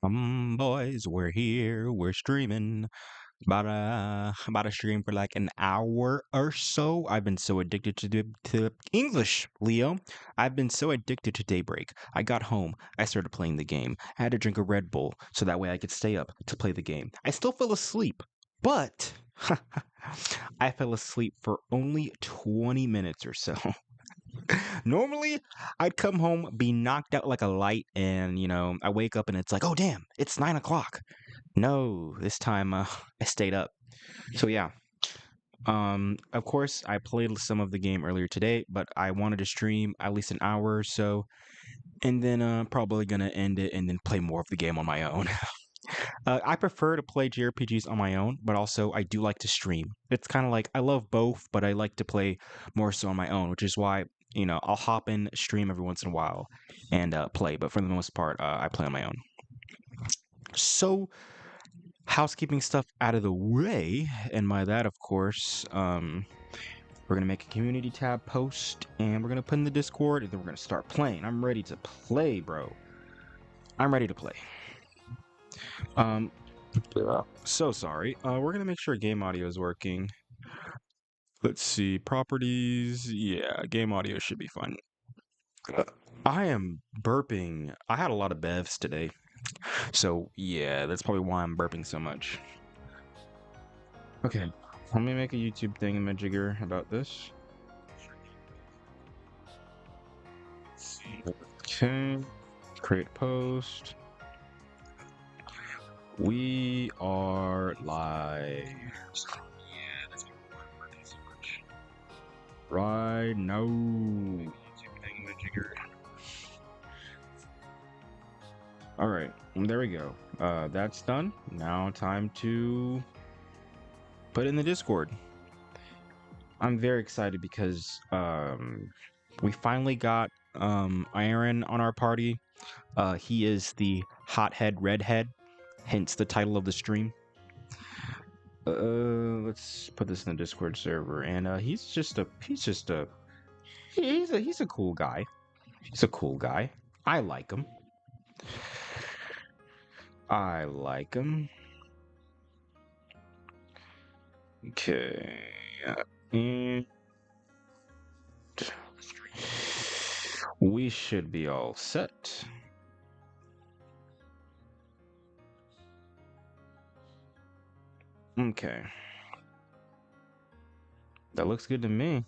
Boys, we're here. We're streaming. About to stream for like an hour or so. I've been so addicted to English, Leo. I've been so addicted to Daybreak. I got home. I started playing the game. I had to drink a Red Bull so that way I could stay up to play the game. I still fell asleep, but I fell asleep for only 20 minutes or so. Normally, I'd come home, be knocked out like a light, and I wake up and it's like, oh damn, it's 9 o'clock. No, this time I stayed up. So yeah. Of course, I played some of the game earlier today, but I wanted to stream at least an hour or so, and then probably gonna end it and then play more of the game on my own. I prefer to play JRPGs on my own, but also I do like to stream. It's kind of like I love both, but I like to play more so on my own, which is why I'll hop in stream every once in a while and play. But for the most part, I play on my own. So housekeeping stuff out of the way, and by that, of course, we're gonna make a community tab post, and we're gonna put in the Discord, and then we're gonna start playing. I'm ready to play, bro. I'm ready to play. Um, so sorry. We're gonna make sure game audio is working. Let's see, properties. Yeah, game audio should be fine. I am burping. I had a lot of bevs today, so yeah, that's probably why I'm burping so much. Okay, let me make a YouTube thingamajigger about this. Okay, create post. We are live. Right now. All right, there we go. That's done. Now time to put it in the Discord. I'm very excited because we finally got Iron on our party. He is the Hothead Redhead, hence the title of the stream. Let's put this in the Discord server, and he's a cool guy. He's a cool guy. I like him. I like him. Okay. And we should be all set. Okay. That looks good to me.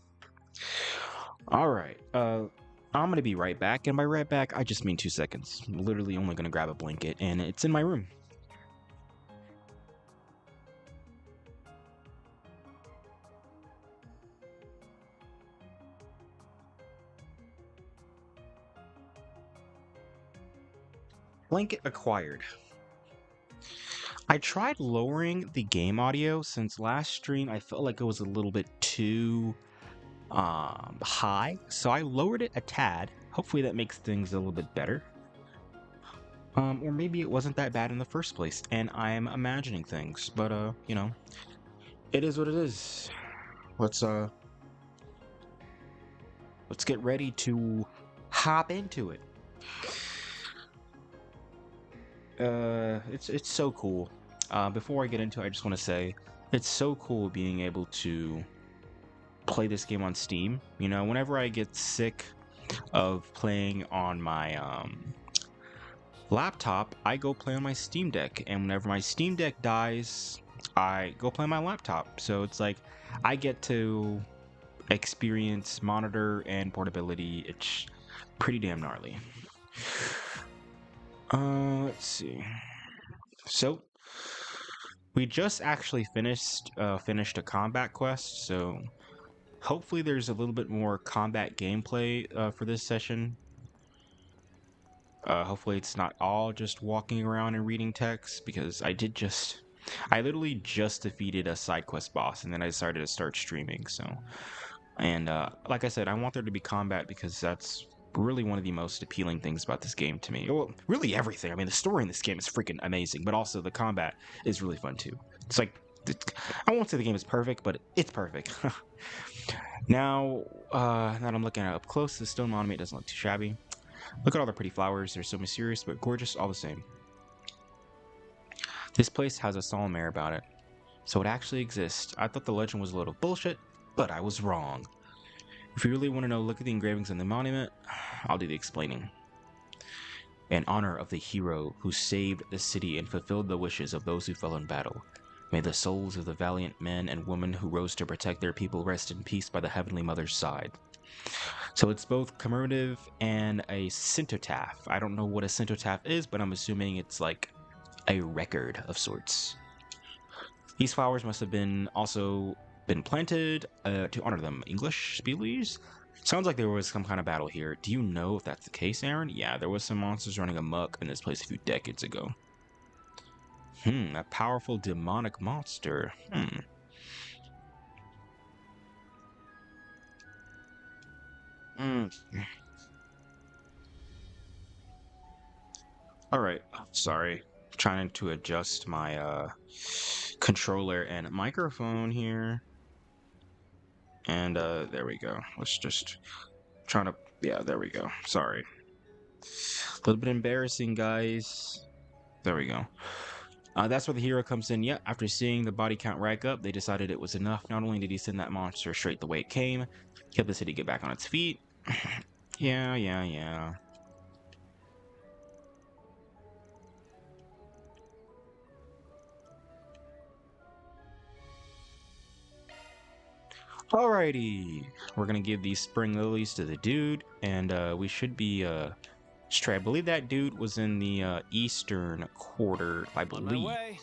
All right. I'm gonna be right back, and by right back, I just mean 2 seconds. I'm literally only gonna grab a blanket, and it's in my room. Blanket acquired. I tried lowering the game audio since last stream. I felt like it was a little bit too high, so I lowered it a tad. Hopefully that makes things a little bit better. Or maybe it wasn't that bad in the first place, and I'm imagining things. But it is what it is. Let's get ready to hop into it. It's so cool. Before I get into it, I just want to say it's so cool being able to play this game on Steam. Whenever I get sick of playing on my laptop, I go play on my Steam Deck, and whenever my Steam Deck dies, I go play on my laptop. So it's like I get to experience monitor and portability. It's pretty damn gnarly. Let's see. So we just actually finished a combat quest, so hopefully there's a little bit more combat gameplay for this session. Hopefully it's not all just walking around and reading text, because I literally just defeated a side quest boss, and then I decided to start streaming. So, and like I said, I want there to be combat because that's really one of the most appealing things about this game to me. Well, really everything. I mean, the story in this game is freaking amazing, but also the combat is really fun too. It's like, I won't say the game is perfect, but it's perfect. Now that I'm looking at it up close, the stone monument doesn't look too shabby. Look at all the pretty flowers. They're so mysterious, but gorgeous all the same. This place has a solemn air about it, so it actually exists. I thought the legend was a load of bullshit, but I was wrong. If you really want to know, look at the engravings on the monument. I'll do the explaining. In honor of the hero who saved the city and fulfilled the wishes of those who fell in battle. May the souls of the valiant men and women who rose to protect their people rest in peace by the Heavenly Mother's side. So it's both commemorative and a cenotaph. I don't know what a cenotaph is, but I'm assuming it's like a record of sorts. These flowers must have been also been planted to honor them. English species? Sounds like there was some kind of battle here. Do you know if that's the case, Aaron? Yeah, there was some monsters running amok in this place a few decades ago. A powerful demonic monster. All right. Sorry. Trying to adjust my controller and microphone here. And there we go. Let's just trying to yeah, there we go. Sorry. A little bit embarrassing, guys. There we go. That's where the hero comes in. Yeah, after seeing the body count rack up, they decided it was enough. Not only did he send that monster straight the way it came, he helped the city get back on its feet. Yeah. Alrighty. We're gonna give these spring lilies to the dude, and we should be straight. I believe that dude was in the eastern quarter, I believe. On my way.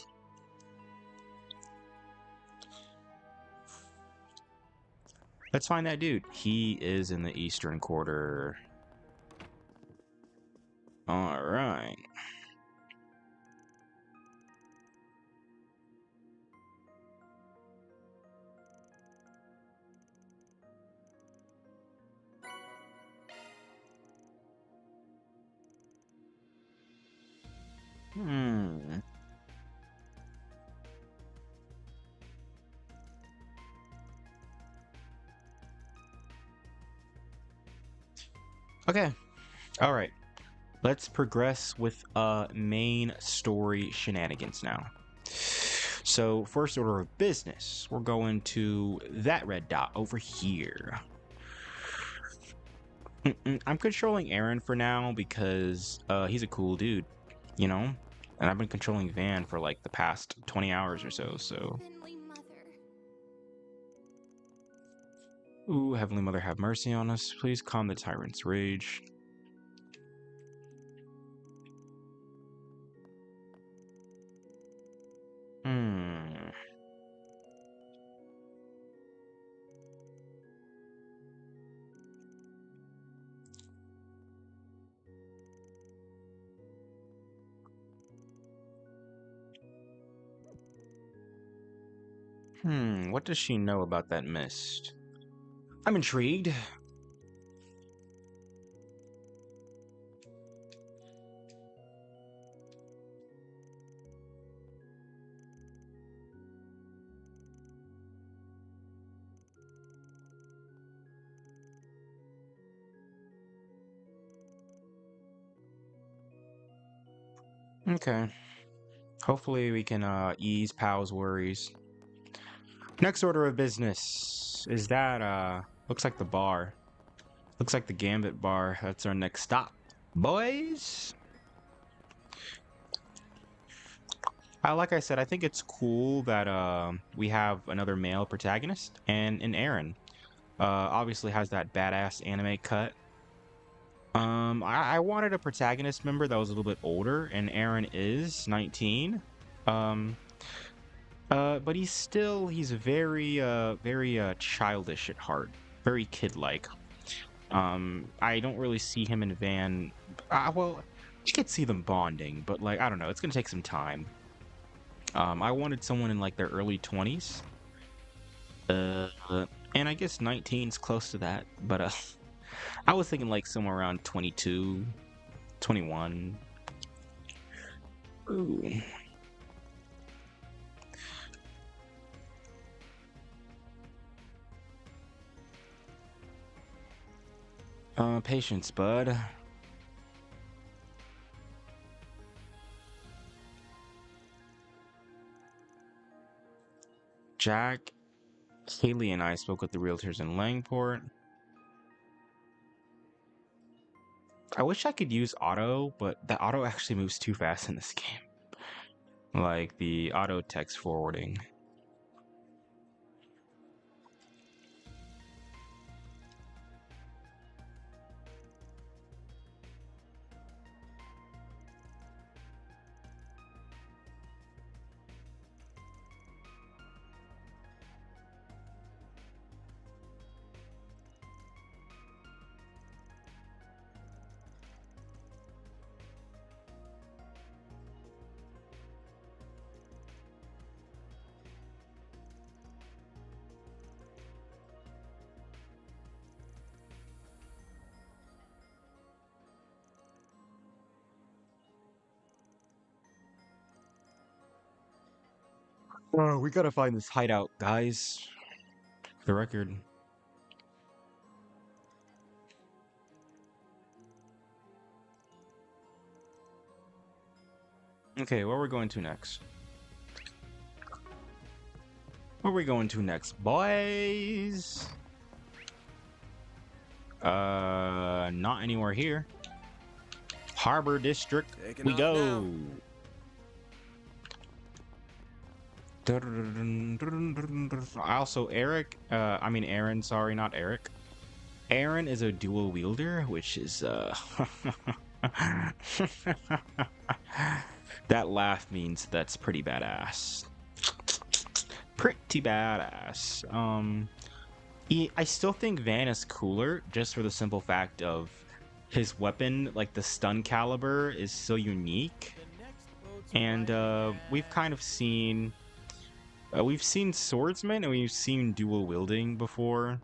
Let's find that dude. He is in the eastern quarter. All right. Okay. All right. Let's progress with main story shenanigans now. So, first order of business, we're going to that red dot over here. I'm controlling Aaron for now because he's a cool dude, you know? And I've been controlling Van for like the past 20 hours or so. Ooh, Heavenly Mother, have mercy on us. Please calm the tyrant's rage. What does she know about that mist? I'm intrigued. Okay. Hopefully we can ease Pal's worries. Next order of business is that looks like the bar. Looks like the Gambit bar. That's our next stop. Boys. Like I said, I think it's cool that we have another male protagonist and Aaron. Obviously has that badass anime cut. I wanted a protagonist member that was a little bit older, and Aaron is 19. But he's very childish at heart, very kid-like. I don't really see him and Van. Well, you could see them bonding, but like I don't know, it's gonna take some time. I wanted someone in like their early 20s. And I guess 19's close to that, but I was thinking like somewhere around 22, 21. Ooh. Patience, bud. Jack, Haley, and I spoke with the realtors in Langport. I wish I could use auto, but the auto actually moves too fast in this game. Like the auto text forwarding. Oh, we gotta find this hideout, guys. For the record. Okay, where are we going to next? Where are we going to next, boys? Not anywhere here. Harbor District, we go. Also, Aaron, sorry, not Eric. Aaron is a dual wielder, which is, that laugh means that's pretty badass. Pretty badass. I still think Van is cooler, just for the simple fact of his weapon, like the stun caliber, is so unique. And we've kind of seen... we've seen swordsman and we've seen dual wielding before.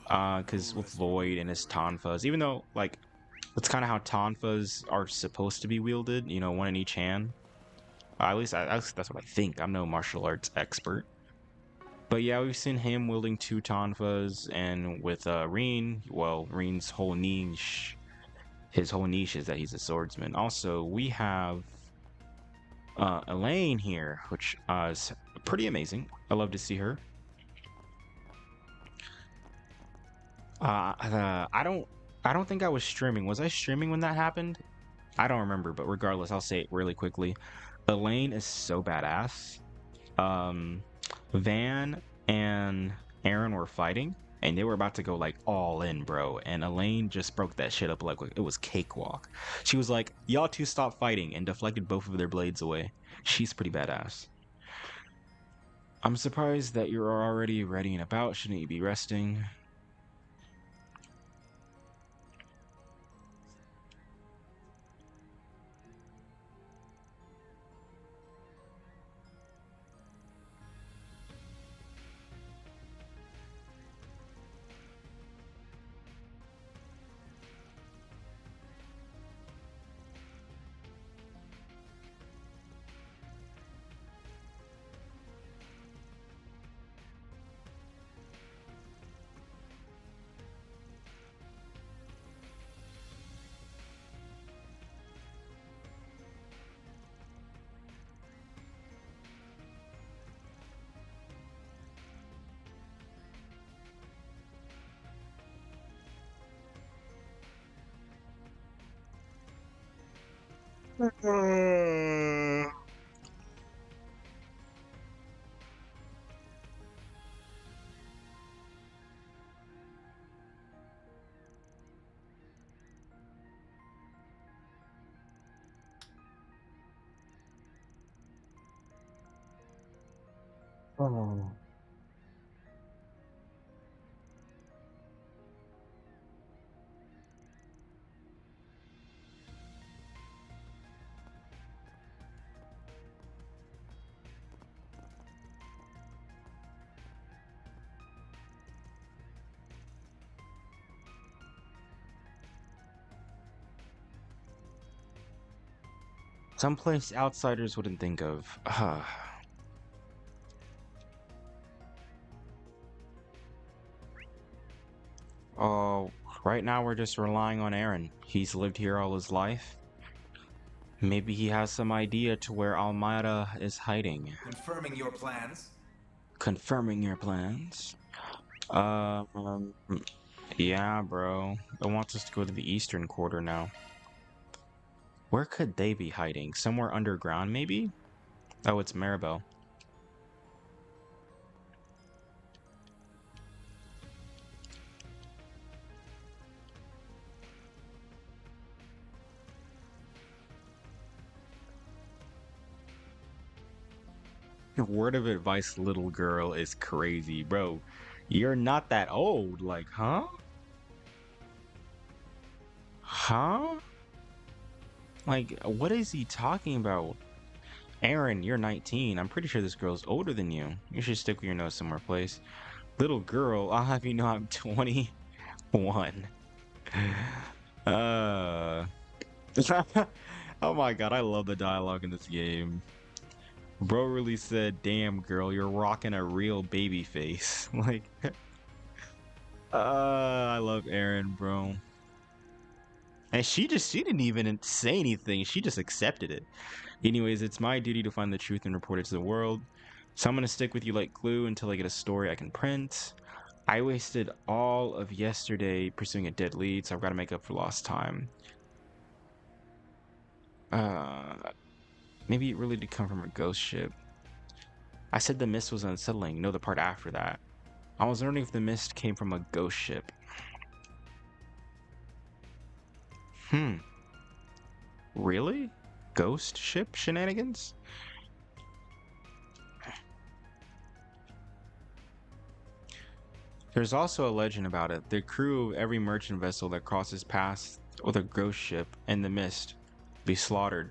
Because with Void and his tonfas, even though, like, that's kind of how tonfas are supposed to be wielded, you know, one in each hand. At least that's what I think. I'm no martial arts expert. But yeah, we've seen him wielding two tonfas, and with Reen, well, Reen's whole niche, his whole niche is that he's a swordsman. Also, we have Elaine here, which is pretty amazing. I love to see her. I don't think I was streaming. Was I streaming when that happened? I don't remember, but regardless, I'll say it really quickly. Elaine is so badass. Van and Aaron were fighting, and they were about to go like all in, bro. And Elaine just broke that shit up like it was cakewalk. She was like, "Y'all two stop fighting," and deflected both of their blades away. She's pretty badass. I'm surprised that you're already ready and about. Shouldn't you be resting? Oh. Someplace outsiders wouldn't think of. Oh, right now we're just relying on Aaron. He's lived here all his life. Maybe he has some idea to where Almeida is hiding. Confirming your plans? Confirming your plans. Um, yeah, bro. It wants us to go to the eastern quarter now. Where could they be hiding? Somewhere underground, maybe? Oh, it's Maribel. Word of advice, little girl, is crazy, bro. You're not that old. Like, huh? Huh? Like, what is he talking about? Aaron, you're 19. I'm pretty sure this girl's older than you. You should stick with your nose somewhere, place. Little girl, I'll have you know I'm 21. Uh. Oh my god, I love the dialogue in this game. Bro really said, damn girl, you're rocking a real baby face. Like, I love Aaron, bro. And she didn't even say anything. She just accepted it. Anyways, it's my duty to find the truth and report it to the world. So I'm gonna stick with you like glue until I get a story I can print. I wasted all of yesterday pursuing a dead lead, so I've got to make up for lost time. Uh, Maybe it really did come from a ghost ship. I said the mist was unsettling. No, the part after that. I was wondering if the mist came from a ghost ship. Really? Ghost ship shenanigans? There's also a legend about it. The crew of every merchant vessel that crosses past with a ghost ship in the mist be slaughtered.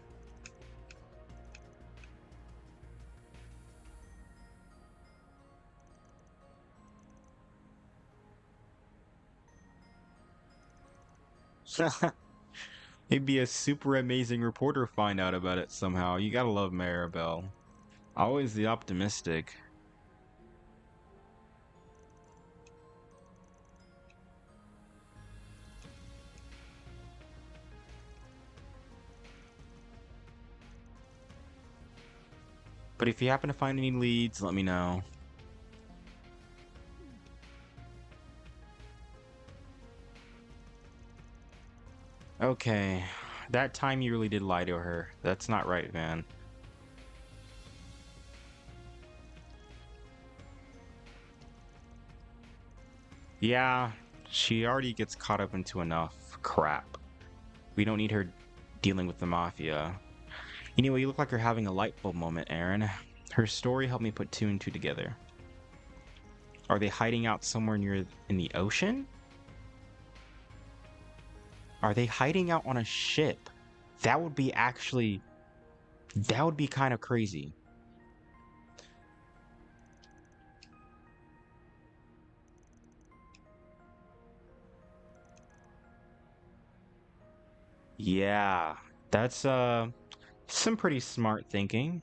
Maybe a super amazing reporter find out about it somehow. You gotta love Maribel. Always the optimistic. But if you happen to find any leads, let me know. Okay. That time you really did lie to her. That's not right, Van. Yeah, she already gets caught up into enough crap. We don't need her dealing with the mafia. Anyway, you look like you're having a light bulb moment, Aaron. Her story helped me put two and two together. Are they hiding out somewhere near in the ocean? Are they hiding out on a ship? That would be actually... That would be kind of crazy. Yeah, that's some pretty smart thinking.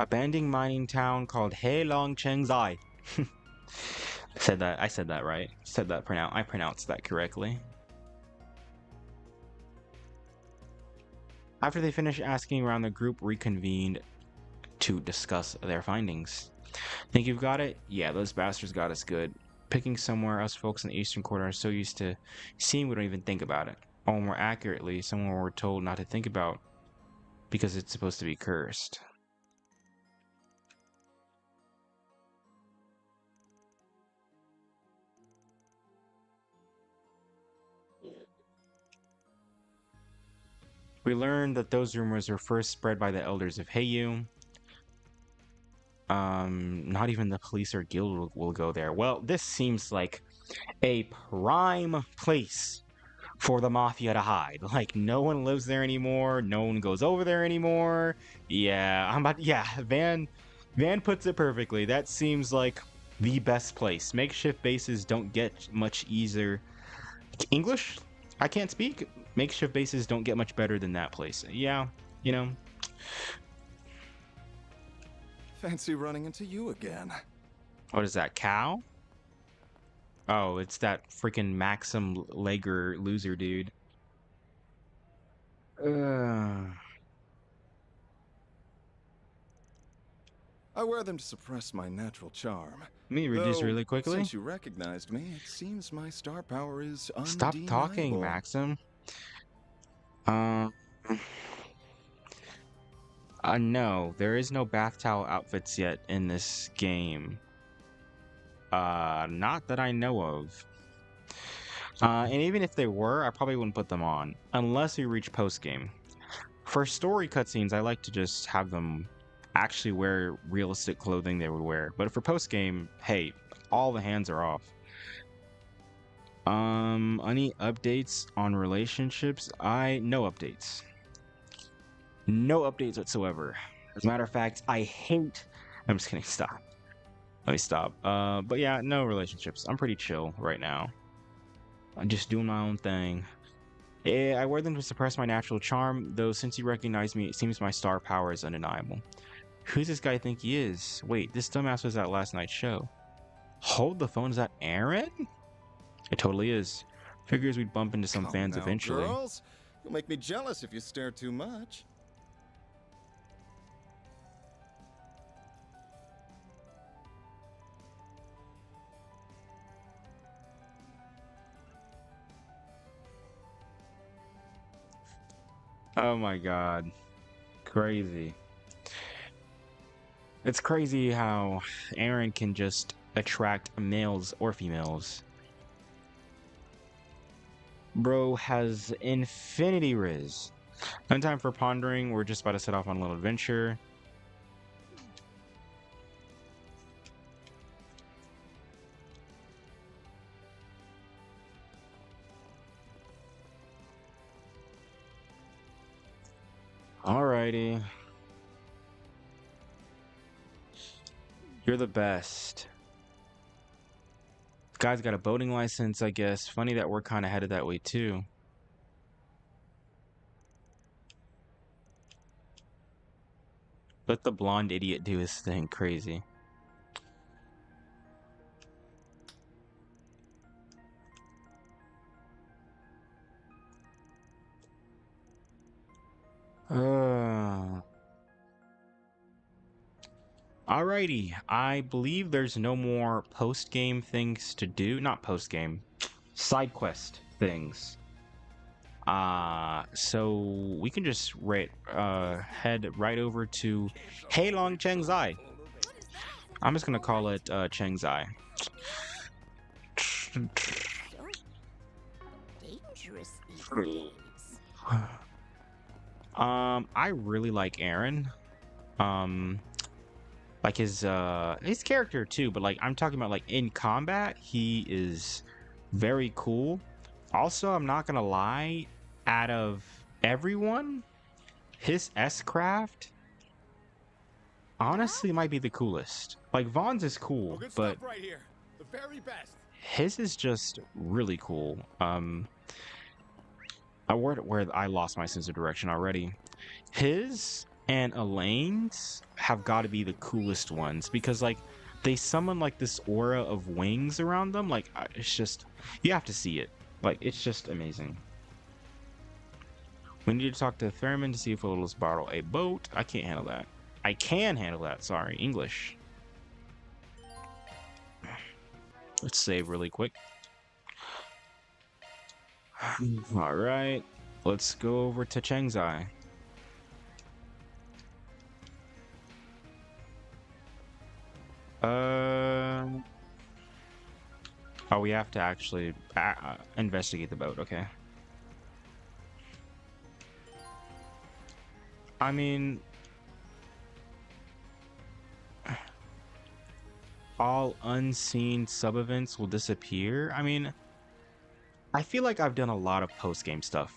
Abandoned mining town called Heilong Chengzai. I said that right. I pronounced that correctly. After they finished asking around, the group reconvened to discuss their findings. Think you've got it? Yeah, those bastards got us good. Picking somewhere us folks in the eastern quarter are so used to seeing we don't even think about it. Or more accurately, somewhere we're told not to think about because it's supposed to be cursed. We learned that those rumors were first spread by the elders of Heiyu. Not even the police or guild will go there. Well, this seems like a prime place for the mafia to hide. Like, no one lives there anymore. No one goes over there anymore. Yeah, Van puts it perfectly. That seems like the best place. Makeshift bases don't get much easier. English? I can't speak. Makeshift bases don't get much better than that place. Yeah, you know. Fancy running into you again. What is that, cow? Oh, it's that freaking Maxim Lager loser dude. Let I wear them to suppress my natural charm. me read this Though, really quickly. since you recognized me, it seems my star power is Stop talking, undeniable. Maxim. Um, no, there is no bath towel outfits yet in this game. Not that I know of. And even if they were, I probably wouldn't put them on unless we reach post game. For story cutscenes, I like to just have them actually wear realistic clothing they would wear. But for post game, hey, all the hands are off. Any updates on relationships? No updates. No updates whatsoever. As a matter of fact, I hate. I'm just kidding. Stop. Let me stop. But yeah, no relationships. I'm pretty chill right now. I'm just doing my own thing. I wear them to suppress my natural charm, though since you recognize me, it seems my star power is undeniable. Who's this guy think he is? Wait, this dumbass was at last night's show. Hold the phone, is that Aaron? It totally is. Figures we'd bump into some Come fans now, eventually. girls. You'll make me jealous if you stare too much. Oh my god. Crazy. It's crazy how Aaron can just attract males or females. Bro has infinity riz. No time for pondering, we're just about to set off on a little adventure. Alrighty. You're the best. Guy's got a boating license, I guess. Funny that we're kind of headed that way too. Let the blonde idiot do his thing. Crazy. Uh, Alrighty. I believe there's no more post-game things to do. Not post-game. Side quest things. So we can just head right over to Heilong Chengzai. I'm just gonna call it Chengzai. Dangerous these days. I really like Aaron. Like his character too, but like I'm talking about like in combat, he is very cool. Also, I'm not gonna lie, out of everyone, his S-Craft honestly might be the coolest. Like Vaughn's is cool, good but stuff right here. The very best. his is just really cool. Where I lost my sense of direction already. His and Elaine's have got to be the coolest ones because like they summon like this aura of wings around them. Like it's just you have to see it. Like it's just amazing. We need to talk to Thurman to see if we'll borrow a boat. I can't handle that. I can handle that. Sorry, English. Let's save really quick. All right, let's go over to Chengzai. Oh, we have to actually investigate the boat. Okay. I mean, all unseen sub-events will disappear. I mean, I feel like I've done a lot of post-game stuff.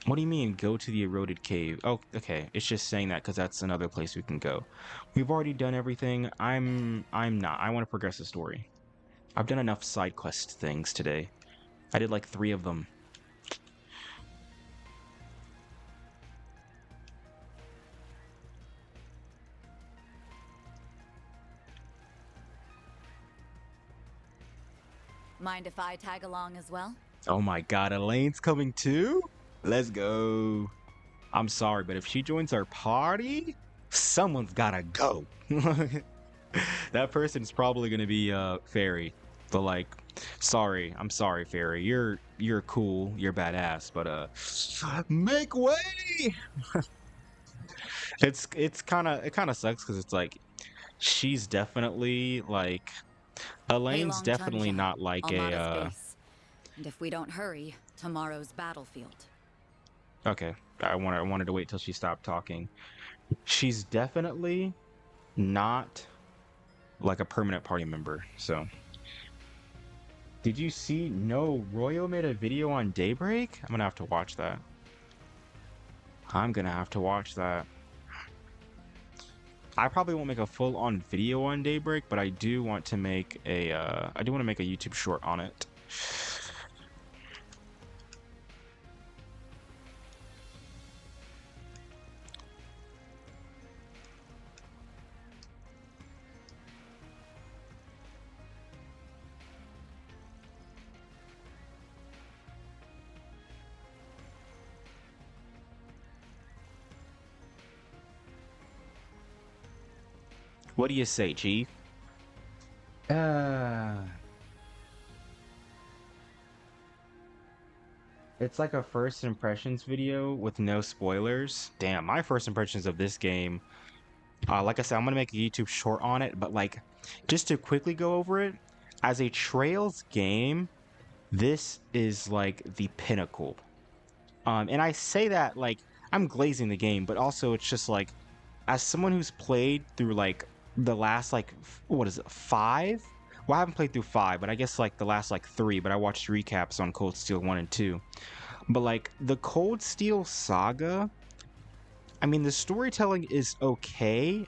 What do you mean, go to the eroded cave? Oh, okay. It's just saying that because that's another place we can go. We've already done everything. I'm not. I want to progress the story. I've done enough side quest things today. I did like 3 of them. Mind if I tag along as well? Oh my god, Elaine's coming too? Let's go. I'm sorry, but if she joins our party, someone's gotta go. That person's probably gonna be Fairy. But like, sorry, I'm sorry, Fairy. You're cool, you're badass, but make way. It kind of sucks because it's like she's definitely like Hey, Elaine's Long definitely Chunja, not like a Almada's base. And if we don't hurry, tomorrow's battlefield. okay. I wanted to wait till she stopped talking. She's definitely not like a permanent party member. So, did you see? No, Royo made a video on Daybreak. I'm gonna have to watch that. I'm gonna have to watch that. I probably won't make a full-on video on Daybreak, but I do want to make a YouTube short on it. What do you say, Chief? It's like a first impressions video with no spoilers. Damn, my first impressions of this game. Like I said, I'm gonna make a YouTube short on it, but like, just to quickly go over it, as a Trails game, this is like the pinnacle. And I say that like I'm glazing the game, but also it's just like, as someone who's played through like the last like what is it, 5? Well, I haven't played through 5, but I guess like the last like 3, but I watched recaps on Cold Steel 1 and 2. But like the Cold Steel saga, I mean the storytelling is okay,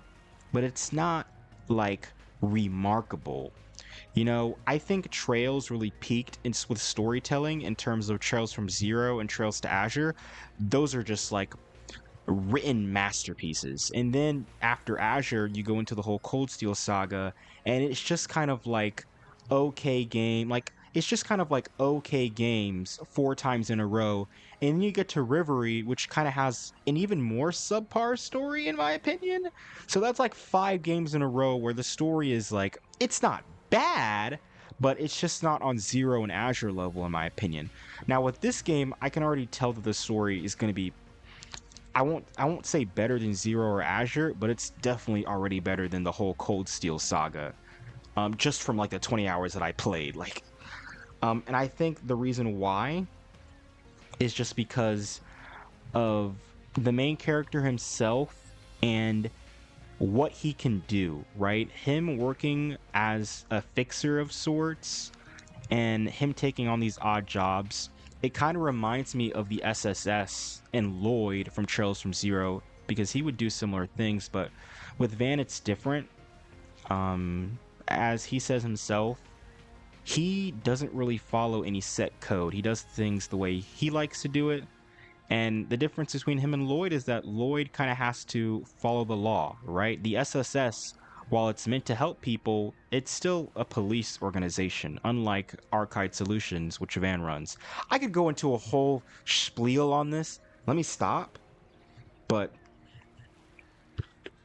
but it's not like remarkable. You know, I think Trails really peaked with storytelling in terms of Trails from Zero and Trails to Azure. Those are just like written masterpieces. And then after Azure, you go into the whole Cold Steel saga, and it's just kind of like okay game. Like it's just kind of like okay games 4 times in a row. And then you get to Rivery, which kind of has an even more subpar story, in my opinion. So that's like 5 games in a row where the story is like, it's not bad, but it's just not on Zero and Azure level, in my opinion. Now with this game, I can already tell that the story is going to be, I won't say better than Zero or Azure, but it's definitely already better than the whole Cold Steel saga. Just from like the 20 hours that I played, like, and I think the reason why is just because of the main character himself and what he can do, right? Him working as a fixer of sorts and him taking on these odd jobs, it kind of reminds me of the SSS and Lloyd from Trails from Zero, because he would do similar things, but with Van it's different. As he says himself, he doesn't really follow any set code. He does things the way he likes to do it. And the difference between him and Lloyd is that Lloyd kind of has to follow the law, right? The SSS, while it's meant to help people, it's still a police organization, unlike Archive Solutions, which Van runs. I could go into a whole spiel on this. Let me stop. But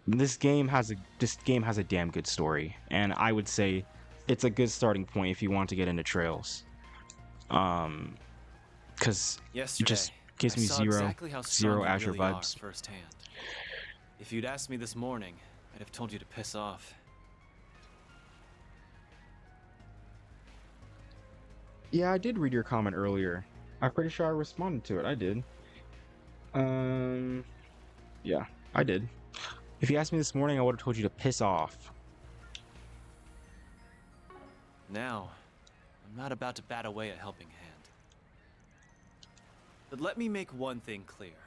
this game has a damn good story, and I would say it's a good starting point if you want to get into Trails. Because it just gives me zero Azure really vibes. Firsthand. If you'd asked me this morning, I'd have told you to piss off. Yeah, I did read your comment earlier. I'm pretty sure I responded to it. I did. Yeah, I did. If you asked me this morning, I would have told you to piss off. Now, I'm not about to bat away a helping hand. But let me make one thing clear.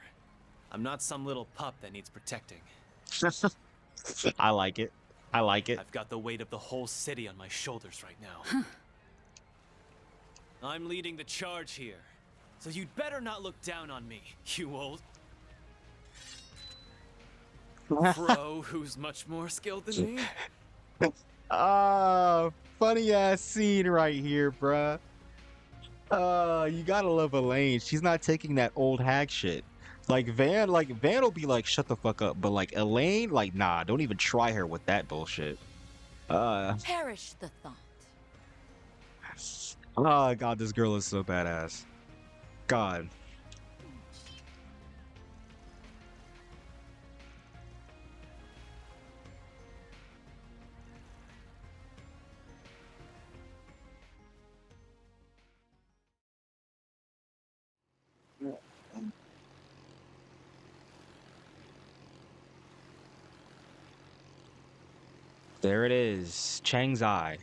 I'm not some little pup that needs protecting. I like it. I like it. I've got the weight of the whole city on my shoulders right now. I'm leading the charge here, so you'd better not look down on me, you old pro who's much more skilled than me. funny ass scene right here, bruh. You gotta love Elaine. She's not taking that old hag shit. Van will be like, shut the fuck up. But like Elaine, like, nah, don't even try her with that bullshit. Uh, Perish the thought. oh god, this girl is so badass. God. There it is. Chang's Eye.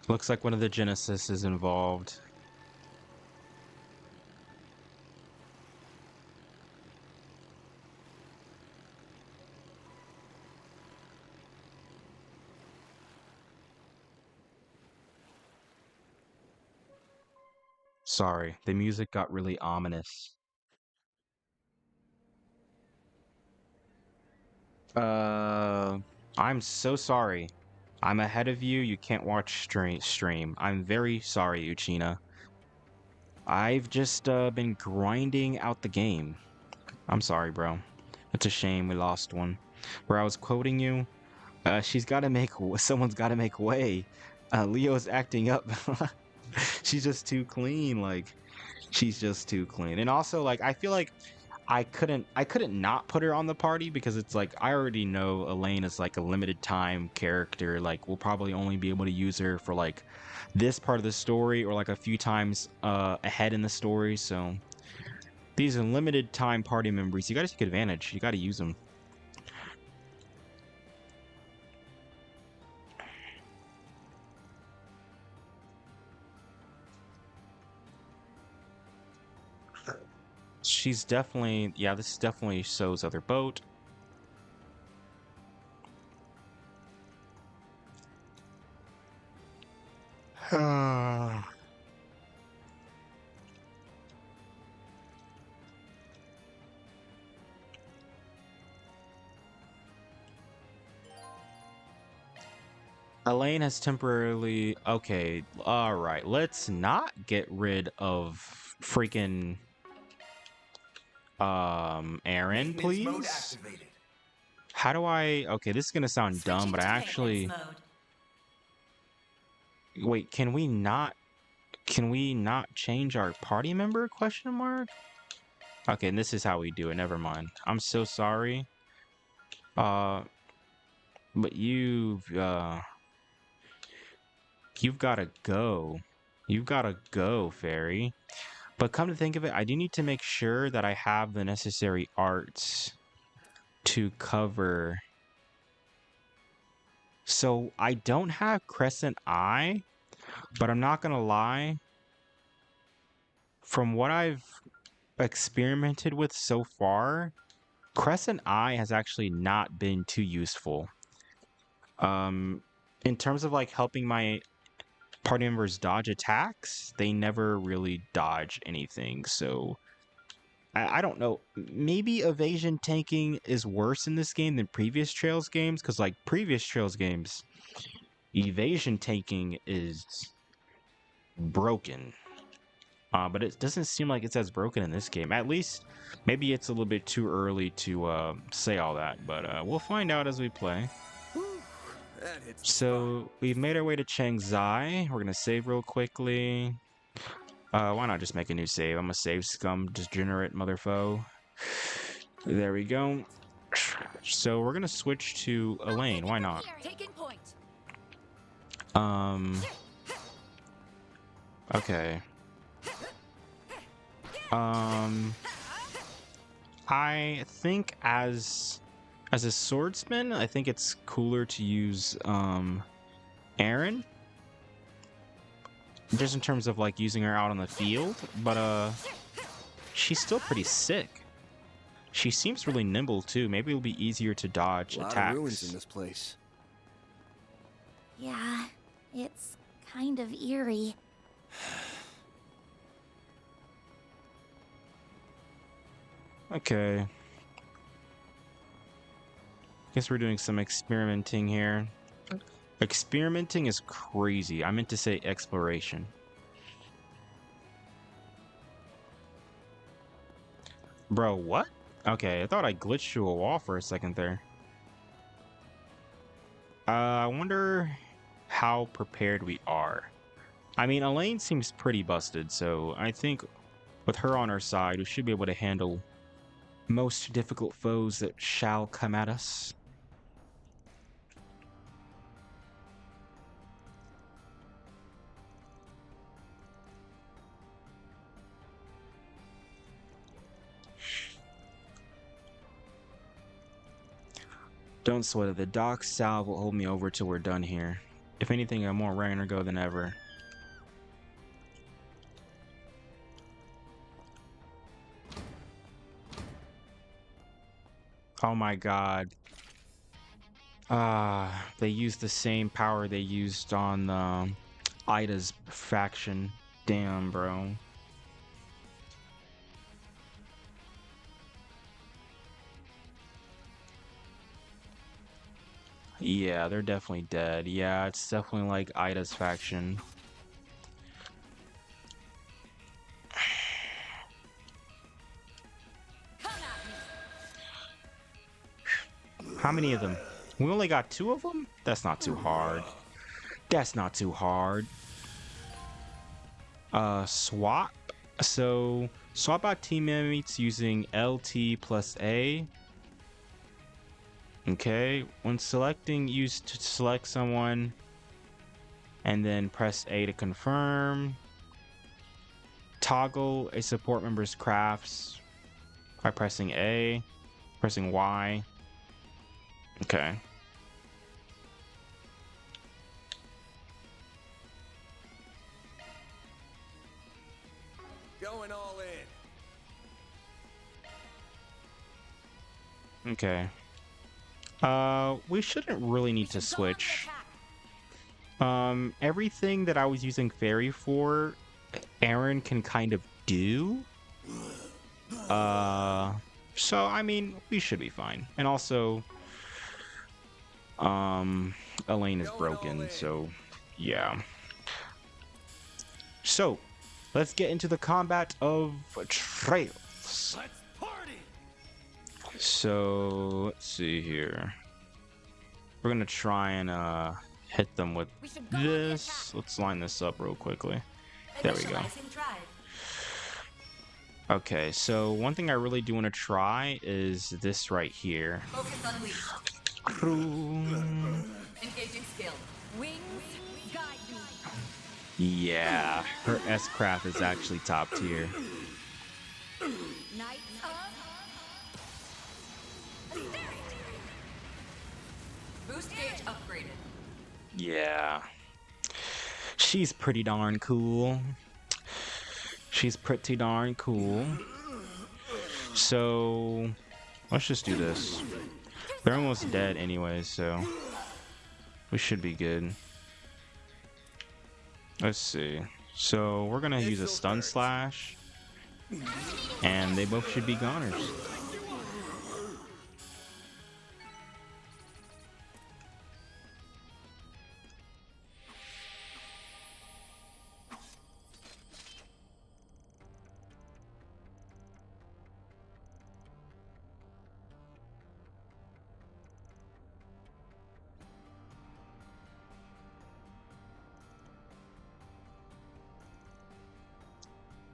Looks like one of the Genesis is involved. Sorry, the music got really ominous. Uh, I'm so sorry. I'm ahead of you. You can't watch stream. I'm very sorry, Uchina. I've just been grinding out the game. I'm sorry, bro. It's a shame we lost one. Where I was quoting you, she's got to make someone's got to make way. Leo's acting up. She's just too clean. Like she's just too clean. And also, like I feel like I couldn't not put her on the party because it's like I already know Elaine is like a limited time character. Like we'll probably only be able to use her for like this part of the story or like a few times ahead in the story. So these are limited time party members. You got to take advantage. You got to use them. She's definitely, yeah, this definitely shows other boat. Elaine has temporarily, okay, all right, let's not get rid of freaking Aaron, please. How do I, okay, this is gonna sound dumb, but I actually, wait, can we not change our party member, question mark? Okay, and this is how we do it, never mind. I'm so sorry. But you've gotta go. You've gotta go, Fairy. But come to think of it, I do need to make sure that I have the necessary arts to cover. So I don't have Crescent Eye, but I'm not gonna lie. From what I've experimented with so far, Crescent Eye has actually not been too useful. In terms of like helping my party members dodge attacks, they never really dodge anything. So I don't know. Maybe evasion tanking is worse in this game than previous Trails games, because like previous Trails games, evasion tanking is broken. But it doesn't seem like it's as broken in this game. At least, maybe it's a little bit too early to say all that, but we'll find out as we play. So we've made our way to Changzai. We're gonna save real quickly. Why not just make a new save? I'm a save scum degenerate motherfo. There we go. So we're gonna switch to Elaine. Why not? Taking point. Okay. I think as a swordsman, I think it's cooler to use Aaron. Just in terms of like using her out on the field, but she's still pretty sick. She seems really nimble too. Maybe it'll be easier to dodge A lot attacks. of ruins in this place. Yeah, it's kind of eerie. Okay. Guess we're doing some experimenting here. Experimenting is crazy. I meant to say exploration. Bro, what? Okay, I thought I glitched through a wall for a second there. I wonder how prepared we are. I mean, Elaine seems pretty busted, so I think with her on our side, we should be able to handle most difficult foes that shall come at us. Don't sweat it. The dock salve will hold me over till we're done here. If anything, I'm more raring to go than ever. Oh my god. They used the same power they used on Ida's faction. Damn, bro. Yeah, they're definitely dead. Yeah, it's definitely like Ida's faction. How many of them? We only got 2 of them? That's not too hard. That's not too hard. Swap. So, swap out teammates using LT plus A. Okay, when selecting, use to select someone and then press A to confirm. Toggle a support member's crafts by pressing A, pressing Y. Okay. Going all in. Okay. We shouldn't really need to switch. Everything that I was using Fairy for, Aaron can kind of do. So I mean, we should be fine. And also, Elaine is broken, so yeah. So, let's get into the combat of Trails. Let's party. So, let's see here. We're gonna try and hit them with this. Let's line this up real quickly. There we go. Okay, so one thing I really do want to try is this right here. Engaging skill. Wings guide me. Yeah, her S-Craft is actually top tier. Knights up. Boost gauge upgraded. Yeah. She's pretty darn cool. She's pretty darn cool. So, let's just do this. They're almost dead anyway, so we should be good. Let's see. So, we're gonna use a stun slash, and they both should be goners.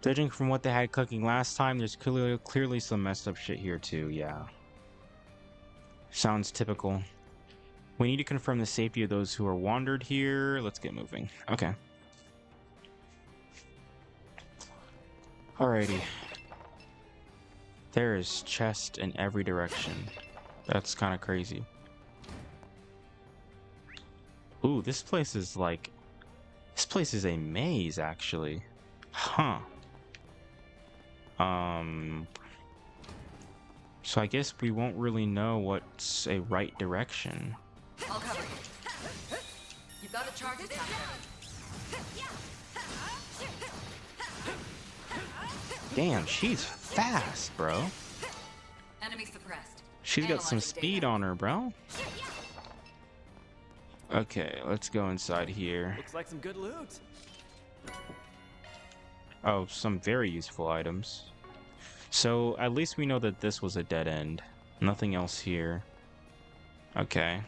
Judging from what they had cooking last time, there's clearly some messed up shit here too, yeah. Sounds typical. We need to confirm the safety of those who are wandered here. Let's get moving. Okay. Alrighty. There is chest in every direction. That's kind of crazy. Ooh, this place is like... This place is a maze, actually. Huh. So I guess we won't really know what's a right direction. I'll cover you. You've got a charge down. Damn, she's fast, bro. Enemy suppressed. She's got some Analyzing speed data. on her, bro. Okay, let's go inside here. Looks like some good loot. Oh, some very useful items. So, at least we know that this was a dead end. Nothing else here. Okay.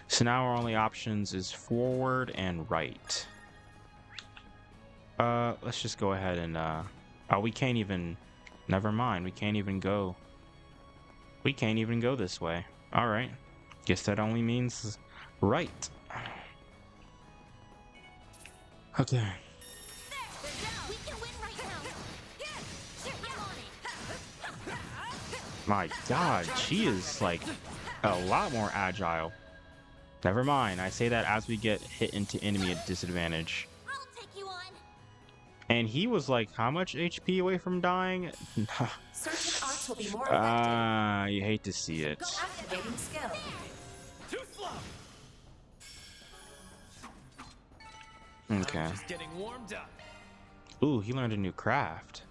So now our only options is forward and right. Let's just go ahead and, oh, we can't even... Never mind, we can't even go... We can't even go this way. Alright. Guess that only means right. Okay. We can win right now. I'm on it. My god, she is, like, a lot more agile. Never mind, I say that as we get hit into enemy at disadvantage. I'll take you on. And he was like, how much HP away from dying? Certain arts will be more effective. You hate to see it. Activating skill. Too slow. Okay. Just getting warmed up. Ooh, he learned a new craft.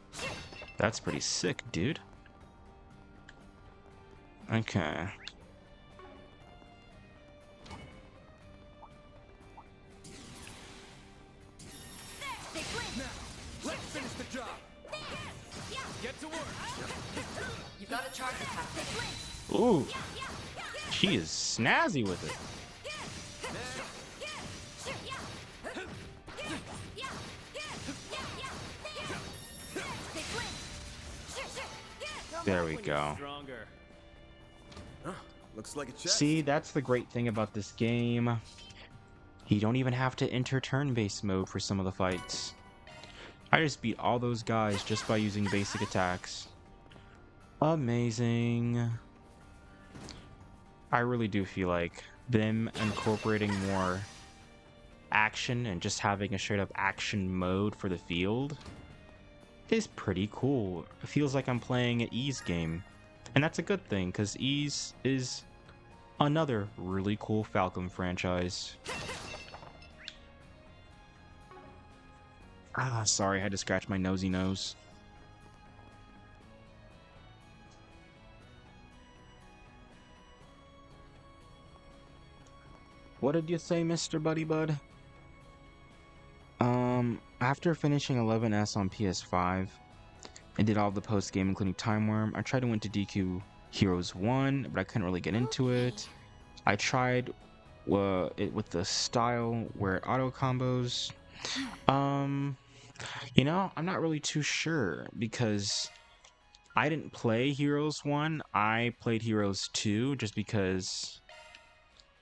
That's pretty sick, dude. Okay. Let's finish the job. Get to work. You've got a charge attack. Ooh. She is snazzy with it. There we go. Stronger. Looks like a chest. See, that's the great thing about this game. You don't even have to enter turn-based mode for some of the fights. I just beat all those guys just by using basic attacks. Amazing. I really do feel like them incorporating more action and just having a straight up action mode for the field is pretty cool. It feels like I'm playing an Ease game. And that's a good thing, because Ease is another really cool Falcon franchise. Ah, sorry, I had to scratch my nosy nose. What did you say, Mr. Buddy Bud? After finishing 11S on PS5, I did all the post-game, including Time Worm. I tried to win to DQ Heroes 1, but I couldn't really get into it. I tried it with the style where it auto combos. You know, I'm not really too sure because I didn't play Heroes 1. I played Heroes 2 just because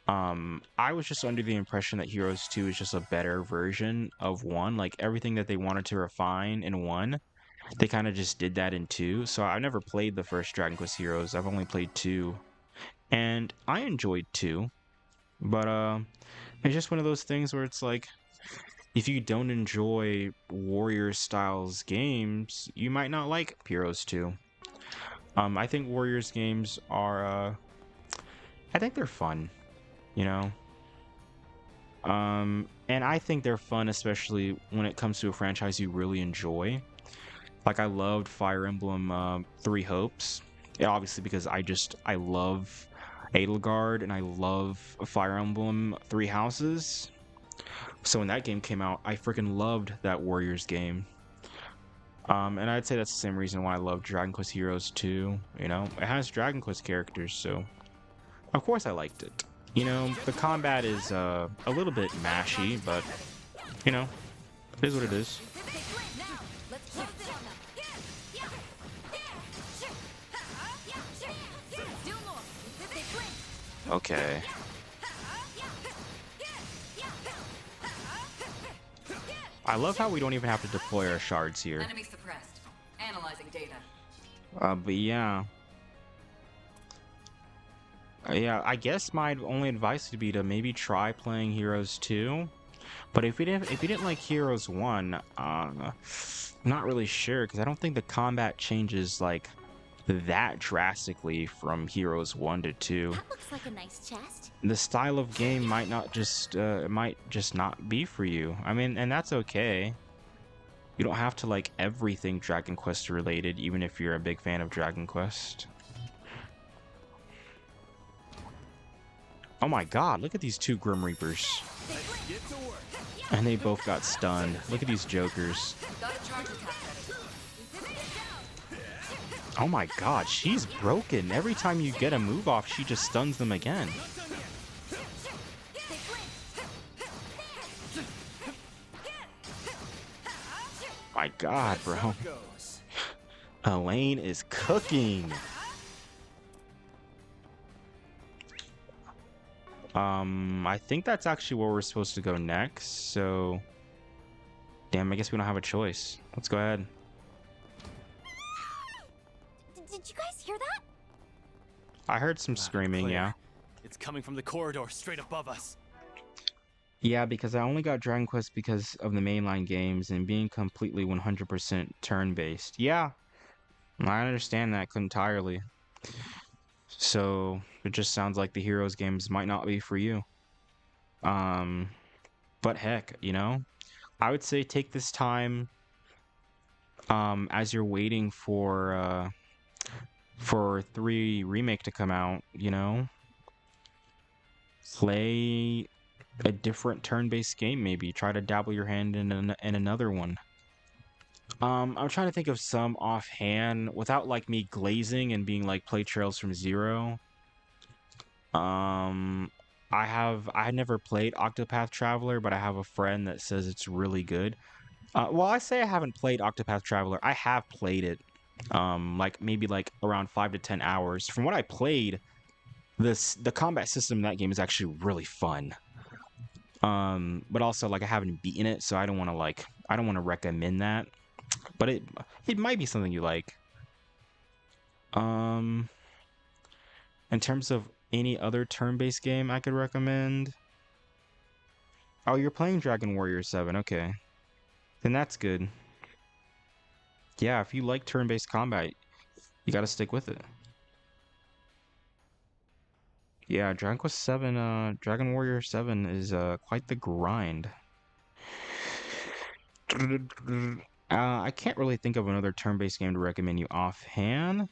I was just under the impression that Heroes 2 is just a better version of 1. Like everything that they wanted to refine in 1, they kind of just did that in 2. So I've never played the first Dragon Quest Heroes. I've only played 2. And I enjoyed 2. But it's just one of those things where it's like, if you don't enjoy Warrior Styles games, you might not like Heroes 2. I think Warriors games are, I think they're fun, you know? And I think they're fun, especially when it comes to a franchise you really enjoy. Like, I loved Fire Emblem 3 Hopes. Yeah, obviously, because I love Edelgard and I love Fire Emblem 3 Houses. So when that game came out, I freaking loved that Warriors game. And I'd say that's the same reason why I love Dragon Quest Heroes 2. You know, it has Dragon Quest characters, so of course I liked it. You know, the combat is a little bit mashy, but you know, it is what it is. Okay. I love how we don't even have to deploy our shards here. Enemy suppressed. Analyzing data. But yeah. Yeah, I guess my only advice would be to maybe try playing Heroes 2. But if you didn't like Heroes 1, I'm not really sure, because I don't think the combat changes like that drastically from Heroes 1 to 2. That looks like a nice chest. The style of game might not just it might just not be for you. I mean, and that's okay. You don't have to like everything Dragon Quest related, even if you're a big fan of Dragon Quest. Oh my god, look at these two Grim Reapers. Get to work. And they both got stunned. Look at these jokers. Got a charge attack ready. Oh my god, she's broken. Every time you get a move off, she just stuns them again. My god, bro. Goes. Elaine is cooking. I think that's actually where we're supposed to go next, so... Damn, I guess we don't have a choice. Let's go ahead. Did you guys hear that? I heard some screaming, Clear. yeah. It's coming from the corridor straight above us. Yeah, because I only got Dragon Quest because of the mainline games and being completely 100% turn-based. Yeah, I understand that entirely. So, it just sounds like the Heroes games might not be for you. But heck, you know? I would say take this time as you're waiting for 3 Remake to come out, you know? Play a different turn-based game, maybe. Try to dabble your hand in another one. I'm trying to think of some offhand without like me glazing and being like play Trails from Zero. I had never played Octopath Traveler, but I have a friend that says it's really good. Well, I say I haven't played Octopath Traveler. I have played it. Like maybe like around 5 to 10 hours. From what I played, the combat system in that game is actually really fun. But also like I haven't beaten it, so I don't want to recommend that. But it might be something you like. In terms of any other turn-based game I could recommend. Oh, you're playing Dragon Warrior 7, okay. Then that's good. Yeah, if you like turn-based combat, you gotta stick with it. Yeah, Dragon Quest 7, Dragon Warrior 7 is quite the grind. I can't really think of another turn-based game to recommend you offhand.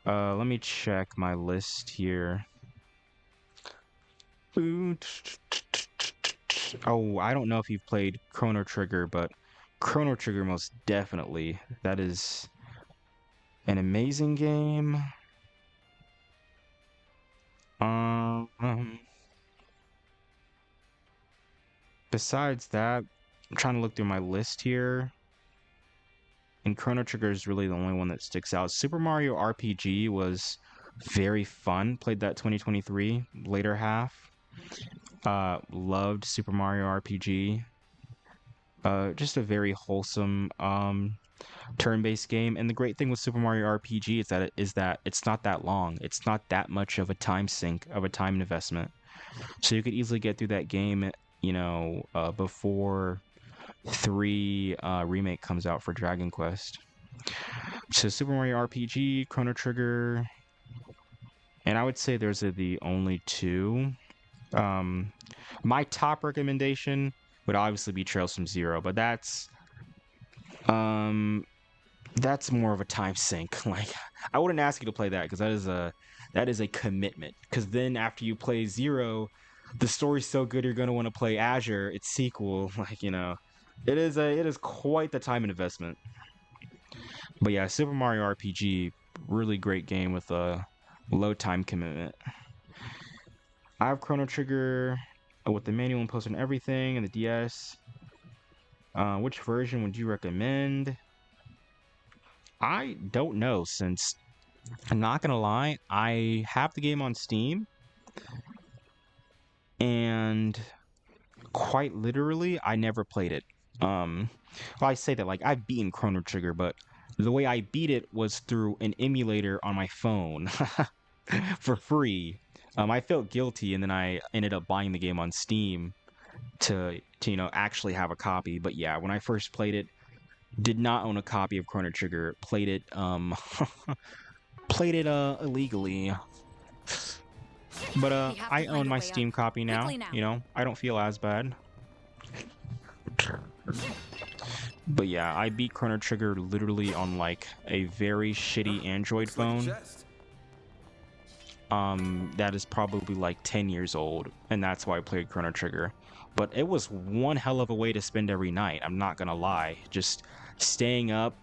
Let me check my list here. Oh, I don't know if you've played Chrono Trigger, but Chrono Trigger most definitely. That is an amazing game. Besides that, I'm trying to look through my list here. And Chrono Trigger is really the only one that sticks out. Super Mario RPG was very fun. Played that 2023, later half. Loved Super Mario RPG. Just a very wholesome turn-based game. And the great thing with Super Mario RPG is that it's not that long. It's not that much of a time sink, of a time investment. So you could easily get through that game, you know, before 3 Remake comes out for Dragon Quest. So Super Mario RPG, Chrono Trigger, and I would say those are the only 2. My top recommendation would obviously be Trails from Zero, but that's more of a time sink. Like, I wouldn't ask you to play that because that is a commitment. Because then after you play Zero, the story's so good you're gonna want to play Azure, its sequel. Like, you know, it is quite the time investment. But yeah, Super Mario RPG, really great game with a low time commitment. I have Chrono Trigger with the manual and post and everything, and the DS. Which version would you recommend? I don't know, since I'm not gonna lie, I have the game on Steam, and quite literally, I never played it. Well, I say that like I've beaten Chrono Trigger, but the way I beat it was through an emulator on my phone for free. I felt guilty, and then I ended up buying the game on Steam to you know actually have a copy. But yeah, when I first played it, Did not own a copy of Chrono Trigger. Played it played it illegally. But We have to I find own a my way Steam up. copy now. Quickly now. You know, I don't feel as bad. But yeah, I beat Chrono Trigger literally on like a very shitty Android Looks like a phone. chest. That is probably like 10 years old, and that's why I played Chrono Trigger. But it was one hell of a way to spend every night, I'm not gonna lie. Just staying up,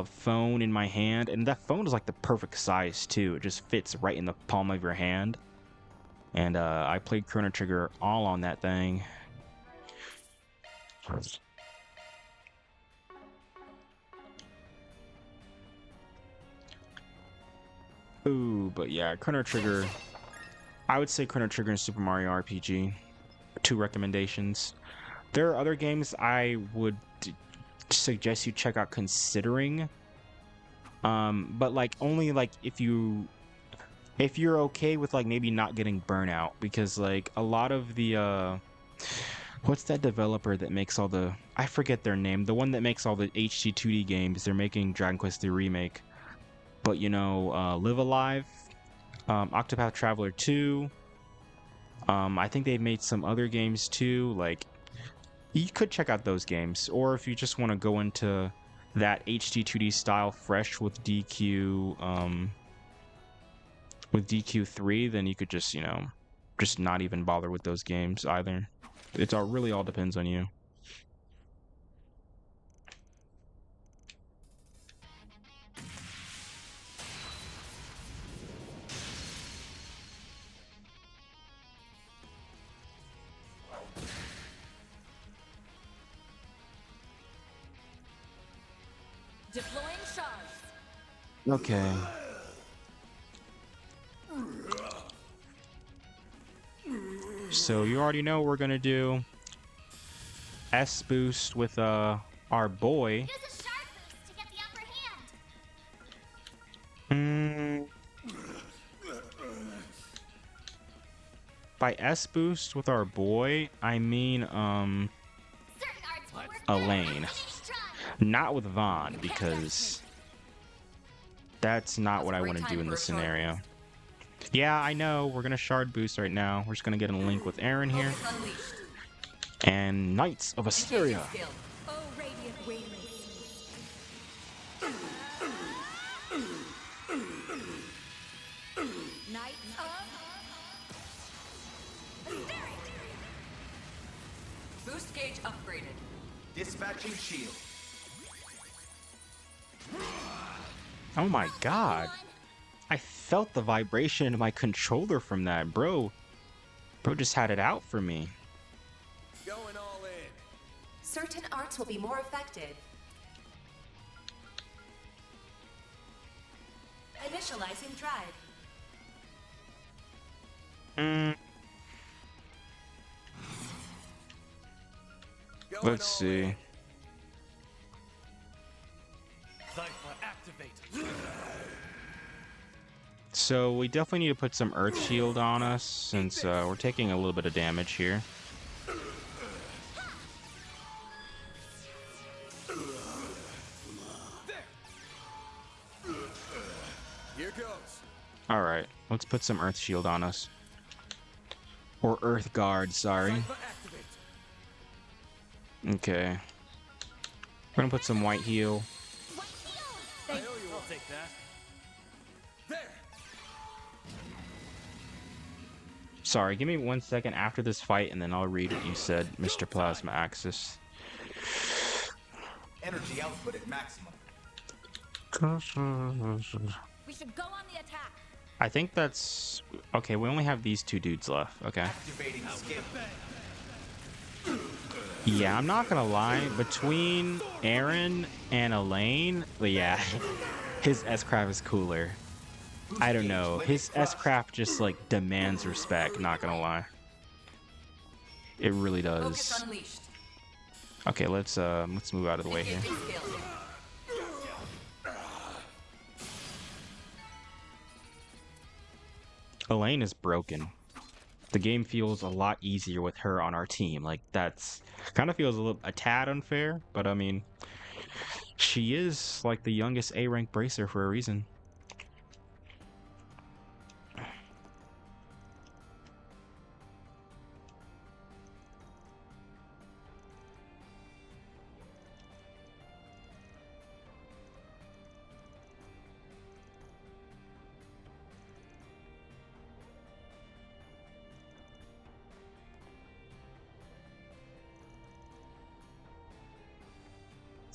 phone in my hand, and that phone is like the perfect size too. It just fits right in the palm of your hand. And I played Chrono Trigger all on that thing. Ooh, but yeah, Chrono Trigger. I would say Chrono Trigger and Super Mario RPG. 2 recommendations. There are other games I would suggest you check out considering. But like only like if you're okay with like maybe not getting burnout, because like a lot of the what's that developer that makes all the, I forget their name, the one that makes all the HD 2D games, they're making Dragon Quest III Remake. But you know, Live Alive, Octopath Traveler 2, I think they've made some other games too. Like, you could check out those games, or if you just want to go into that HD 2D style fresh with DQ3, then you could just, you know, just not even bother with those games either. It all really all depends on you. Deploying shards. Okay. So you already know what we're gonna do. S boost with our boy. Use a sharp boost to get the upper hand. By S boost with our boy, I mean Certain arts will work Elaine. better each try. Not with Vaughn, because that's not what I want to do in this scenario. Yeah, I know. We're gonna shard boost right now. We're just gonna get in a link with Aaron here. And Knights of Asteria. Oh, radiant radiance. Knights of Boost gauge upgraded. Dispatching shield. Oh my god. I felt the vibration in my controller from that, bro. Bro just had it out for me. Going all in. Certain arts will be more effective. Initializing drive. Going Let's all see. in. Cypher activate. So we definitely need to put some Earth Shield on us, since we're taking a little bit of damage here. Here goes. Alright, let's put some Earth Shield on us. Or Earth Guard, sorry. Cypher activate. Okay. We're gonna put some White Heal. I owe you I'll one. take that. There. Sorry, give me 1 second after this fight, and then I'll read what you said, Mr. Plasma Axis. Energy output at maximum. We should go on the attack. I think that's... Okay, we only have these 2 dudes left. Okay. Activating skill. Yeah, I'm not gonna lie. Between Aaron and Elaine, but yeah, his S-Craft is cooler. I don't know. His S-Craft just, like, demands respect, not gonna lie. It really Focus does. unleashed. Okay, let's move out of the way here. Engaging skill. Elaine is broken. The game feels a lot easier with her on our team. Like, that's kind of feels a tad unfair, but I mean, She is like the youngest A rank bracer for a reason.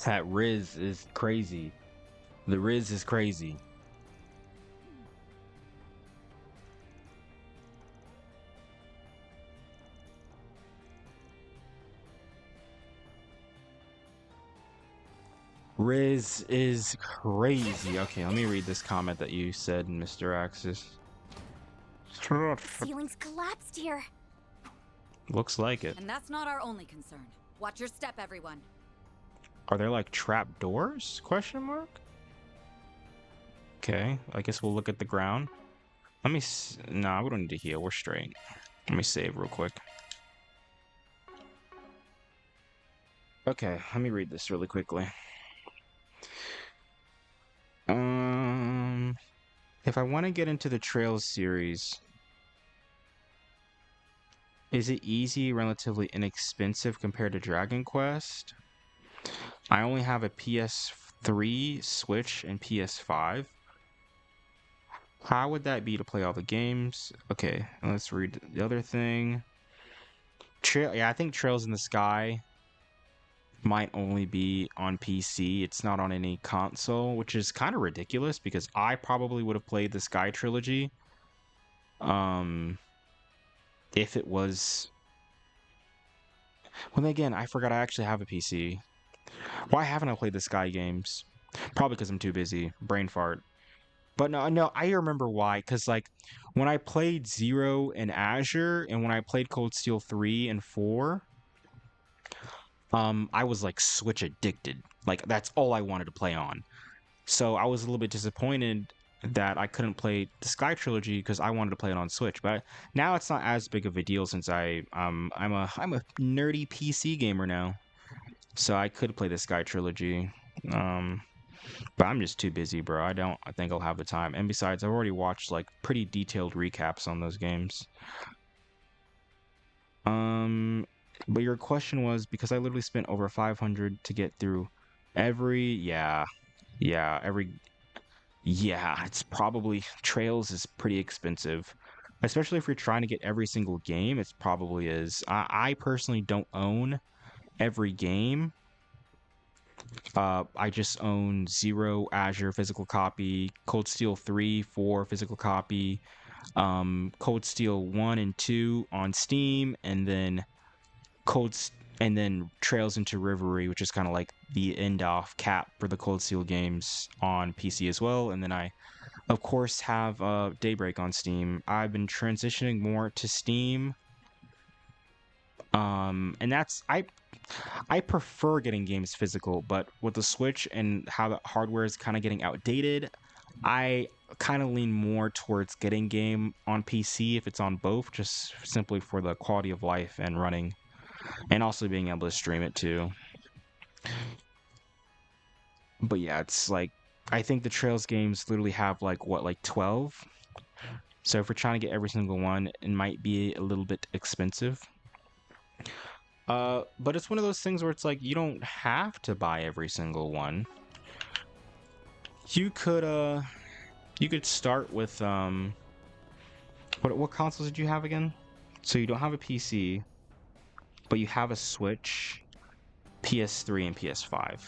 That Riz is crazy. The Riz is crazy. Riz is crazy. Okay, let me read this comment that you said, Mr. Axis. Ceiling's collapsed here. Looks like it. And that's not our only concern. Watch your step, everyone. Are there like trap doors? Question mark. Okay, I guess we'll look at the ground. Let me. Nah, we don't need to heal. We're straight. Let me save real quick. Okay, let me read this really quickly. If I want to get into the Trails series, is it easy, relatively inexpensive compared to Dragon Quest? I only have a PS3, Switch, and PS5. How would that be to play all the games? Okay, let's read the other thing. Yeah, I think Trails in the Sky might only be on PC. It's not on any console, which is kind of ridiculous because I probably would have played the Sky trilogy if it was. Well, then again, I forgot I actually have a PC. Why haven't I played the Sky games? Probably because I'm too busy. Brain fart. But no, I remember why. Because, like, when I played Zero and Azure, and when I played Cold Steel 3 and 4, I was, like, Switch addicted. Like, that's all I wanted to play on. So I was a little bit disappointed that I couldn't play the Sky Trilogy because I wanted to play it on Switch. But now it's not as big of a deal since I'm a nerdy PC gamer now. So I could play the Sky Trilogy. But I'm just too busy, bro. I think I'll have the time. And besides, I've already watched like pretty detailed recaps on those games. But your question was because I literally spent over 500 to get through yeah, it's probably Trails is pretty expensive. Especially if you're trying to get every single game, it probably is. I personally don't own every game. I just own Zero, Azure physical copy, Cold Steel 3, 4 physical copy, Cold Steel 1 and 2 on Steam, and then Trails into Reverie, which is kind of like the end-off cap for the Cold Steel games on PC as well. And then I, of course, have Daybreak on Steam. I've been transitioning more to Steam. And that's I prefer getting games physical, but with the Switch and how the hardware is kind of getting outdated, I kind of lean more towards getting game on PC if it's on both, just simply for the quality of life and running, and also being able to stream it too. But yeah, it's like I think the Trails games literally have like 12. So if we're trying to get every single one, it might be a little bit expensive. But it's one of those things where it's like you don't have to buy every single one. You could start with what consoles did you have again? So you don't have a PC, but you have a Switch, PS3, and PS5.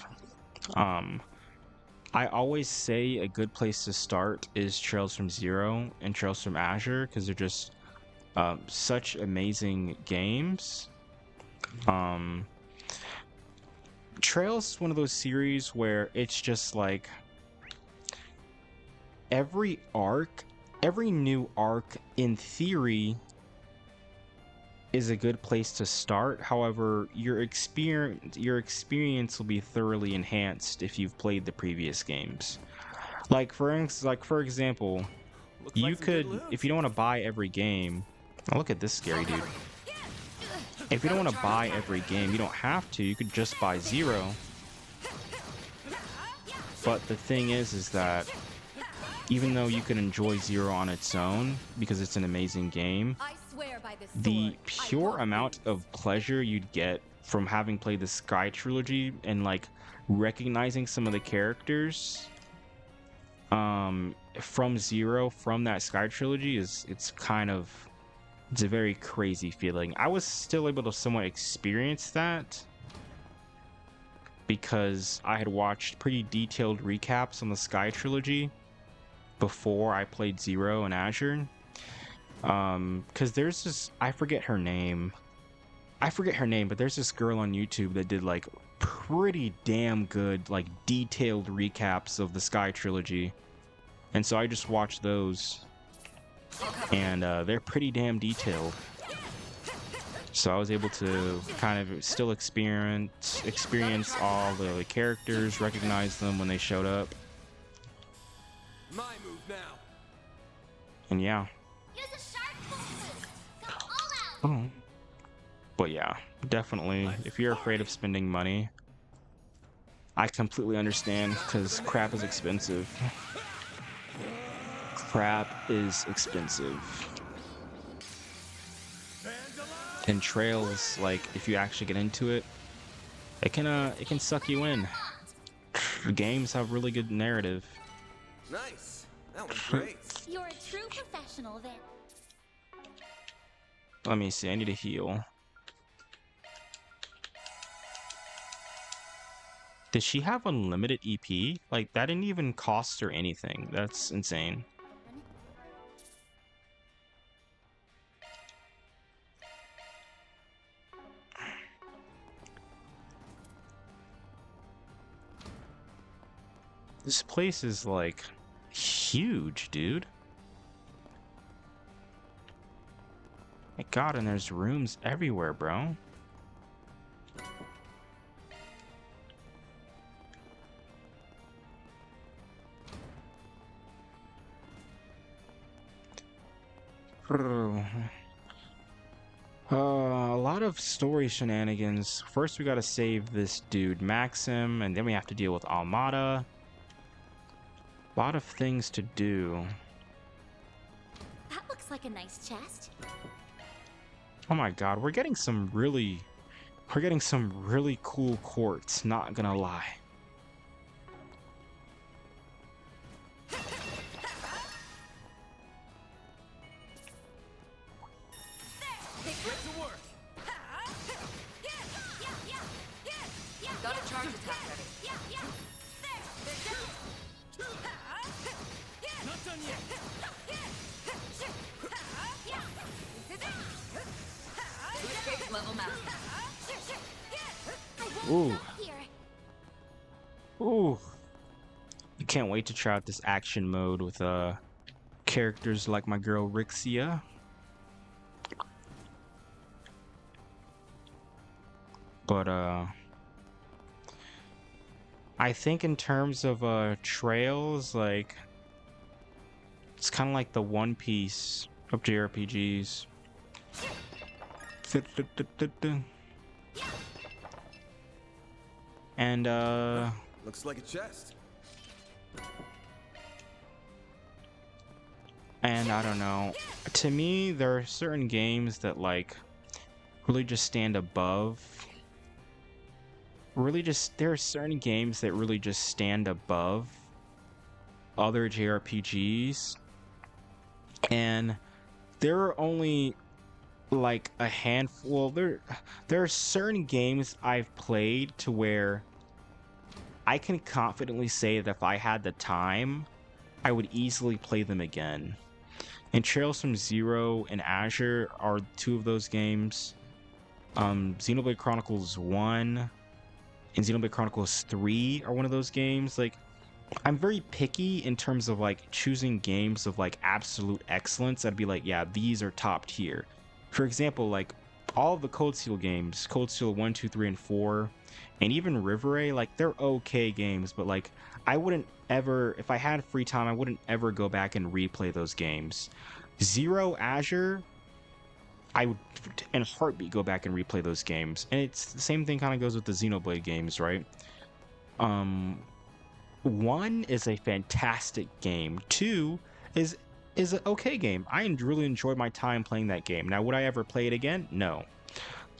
I always say a good place to start is Trails from Zero and Trails from Azure because they're just such amazing games. Trails is one of those series where it's just like every new arc in theory is a good place to start. However, your experience will be thoroughly enhanced if you've played the previous games. Like for example, Looks you like some good could, loot. if you don't want to buy every game. Oh, look at this scary dude. If you don't want to buy every game, you don't have to. You could just buy Zero. But the thing is that even though you can enjoy Zero on its own because it's an amazing game, I swear by this the sword, I pure won't amount lose. of pleasure you'd get from having played the Sky trilogy and like recognizing some of the characters from Zero from that Sky trilogy it's a very crazy feeling. I was still able to somewhat experience that because I had watched pretty detailed recaps on the Sky trilogy before I played Zero and Azure. Because there's this, I forget her name, but there's this girl on YouTube that did like pretty damn good, like detailed recaps of the Sky trilogy. And so I just watched those, and they're pretty damn detailed. So I was able to kind of still experience all the characters, recognize them when they showed up, My move now. and yeah. Use a sharp pull move. Go all out. Oh. But yeah, definitely, if you're afraid of spending money, I completely understand, because crap is expensive. Crap is expensive. And Trails, like, if you actually get into it, it can suck you in. The games have really good narrative. Nice. That was great. You're a true professional then. Let me see, I need to heal. Does she have unlimited EP? Like, that didn't even cost her anything. That's insane. This place is, like, huge, dude. My god, and there's rooms everywhere, bro. A lot of story shenanigans. First, we gotta save this dude Maxim, and then we have to deal with Almada. A lot of things to do. That looks like a nice chest. Oh my god, we're getting some really cool quartz, not gonna lie. Get to work. Got a charge attack ready. Not done yet. Escape level master. Ooh. Here. Ooh. I can't wait to try out this action mode with characters like my girl Rixia. But I think in terms of trails, like, it's kind of like the One Piece of JRPGs. And Looks like a chest. and I don't know. To me, there are certain games that like really just stand above. There are certain games that really just stand above other JRPGs, and there are only like a handful. There are certain games I've played to where I can confidently say that if I had the time, I would easily play them again. And Trails from Zero and Azure are two of those games. Xenoblade Chronicles 1 and Xenoblade Chronicles 3 are one of those games. Like, I'm very picky in terms of like choosing games of like absolute excellence. I'd be like, yeah, these are top tier. For example, like all of the Cold Steel games, Cold Steel 1, 2, 3, and 4, and even River, like they're okay games, but like I wouldn't ever, if I had free time, I wouldn't ever go back and replay those games. Zero, Azure, I would in a heartbeat go back and replay those games. And it's the same thing kind of goes with the Xenoblade games, right? 1 is a fantastic game. 2 is an okay game. I really enjoyed my time playing that game. Now, would I ever play it again? No.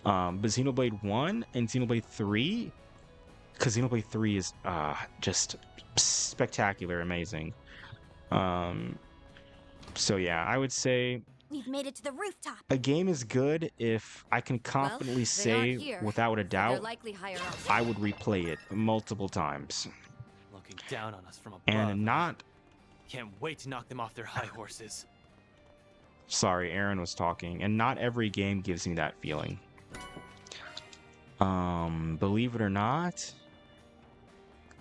But Xenoblade 1 and Xenoblade 3, because Xenoblade 3 is just spectacular, amazing. So yeah, I would say We've made it to the rooftop. a game is good if I can confidently they aren't say, here, without a so they're doubt, likely higher up. I would replay it multiple times. Looking down on us from above. And not... Can't wait to knock them off their high horses. Sorry, Aaron was talking. And not every game gives me that feeling. Believe it or not...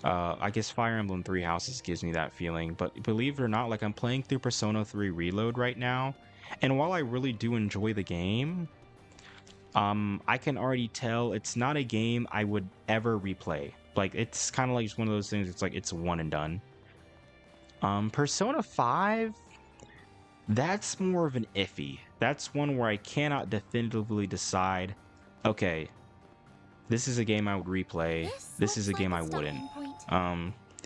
I guess Fire Emblem Three Houses gives me that feeling, but believe it or not, like I'm playing through Persona 3 Reload right now, and while I really do enjoy the game, I can already tell it's not a game I would ever replay. Like, it's kind of like just one of those things, it's like, it's one and done. Persona 5, that's more of an iffy. That's one where I cannot definitively decide, okay, this is a game I would replay, this is a game I wouldn't.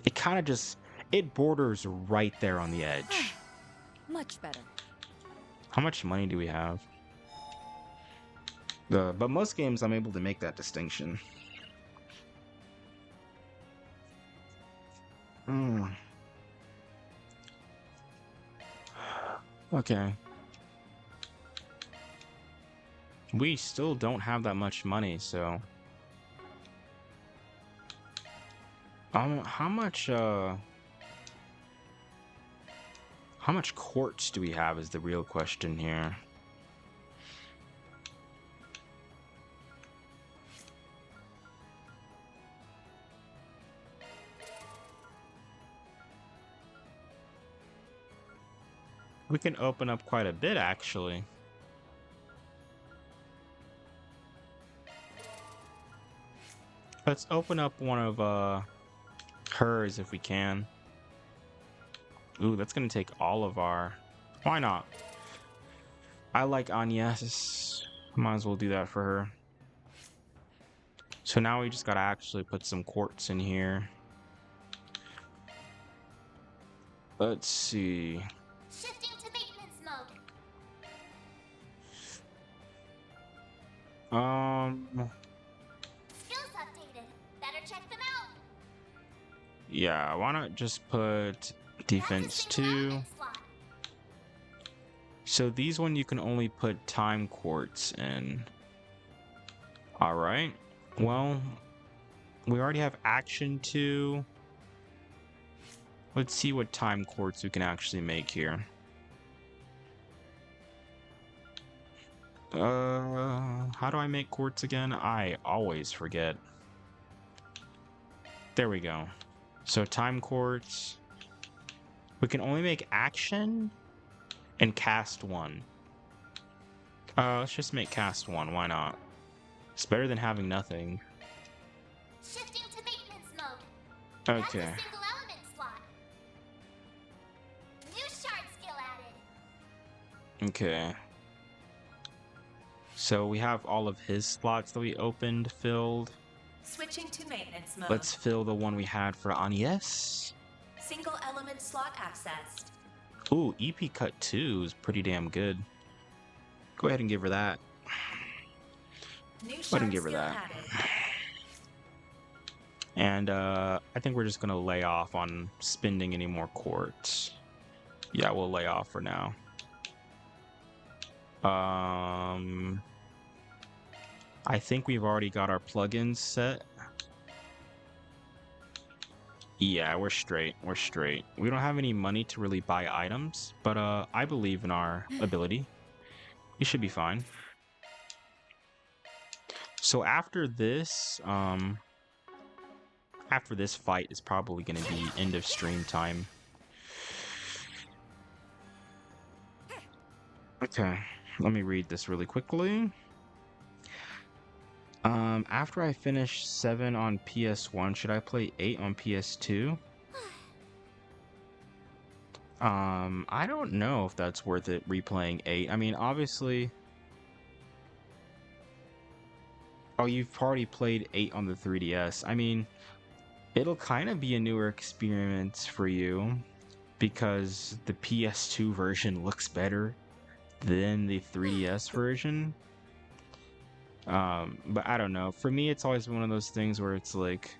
It kind of just, it borders right there on the edge. Much better. How much money do we have? But most games I'm able to make that distinction. Okay. We still don't have that much money, so... how much quartz do we have is the real question here. We can open up quite a bit, actually. Let's open up one of, hers if we can. Ooh, that's gonna take all of our... Why not? I like Agnes. Might as well do that for her. So now we just gotta actually put some quartz in here. Let's see. Shifting to maintenance mode. Skills updated. Better check them out. Yeah, why not just put defense 2? So these one you can only put time quartz in. Alright. Well, we already have action 2. Let's see what time quartz we can actually make here. How do I make quartz again? I always forget. There we go. So time quartz. We can only make action and cast 1. Let's just make cast 1. Why not? It's better than having nothing. Shifting to maintenance mode. Okay. That's a single element slot. New shard skill added. Okay. So we have all of his slots that we opened filled. Switching to maintenance mode. Let's fill the one we had for Agnes. Single element slot accessed. Ooh, EP Cut 2 is pretty damn good. Go ahead and give her that. New Go ahead shard and give her skill that. added. And I think we're just gonna lay off on spending any more quartz. Yeah, we'll lay off for now. I think we've already got our plugins set. Yeah, we're straight. We're straight. We don't have any money to really buy items, but I believe in our ability. We should be fine. So after this fight is probably going to be end of stream time. Okay, let me read this really quickly. After I finish 7 on PS1, should I play 8 on PS2? I don't know if that's worth it replaying 8. I mean, obviously... Oh, you've already played 8 on the 3DS. I mean, it'll kind of be a newer experience for you because the PS2 version looks better than the 3DS version. But I don't know. For me, it's always been one of those things where it's like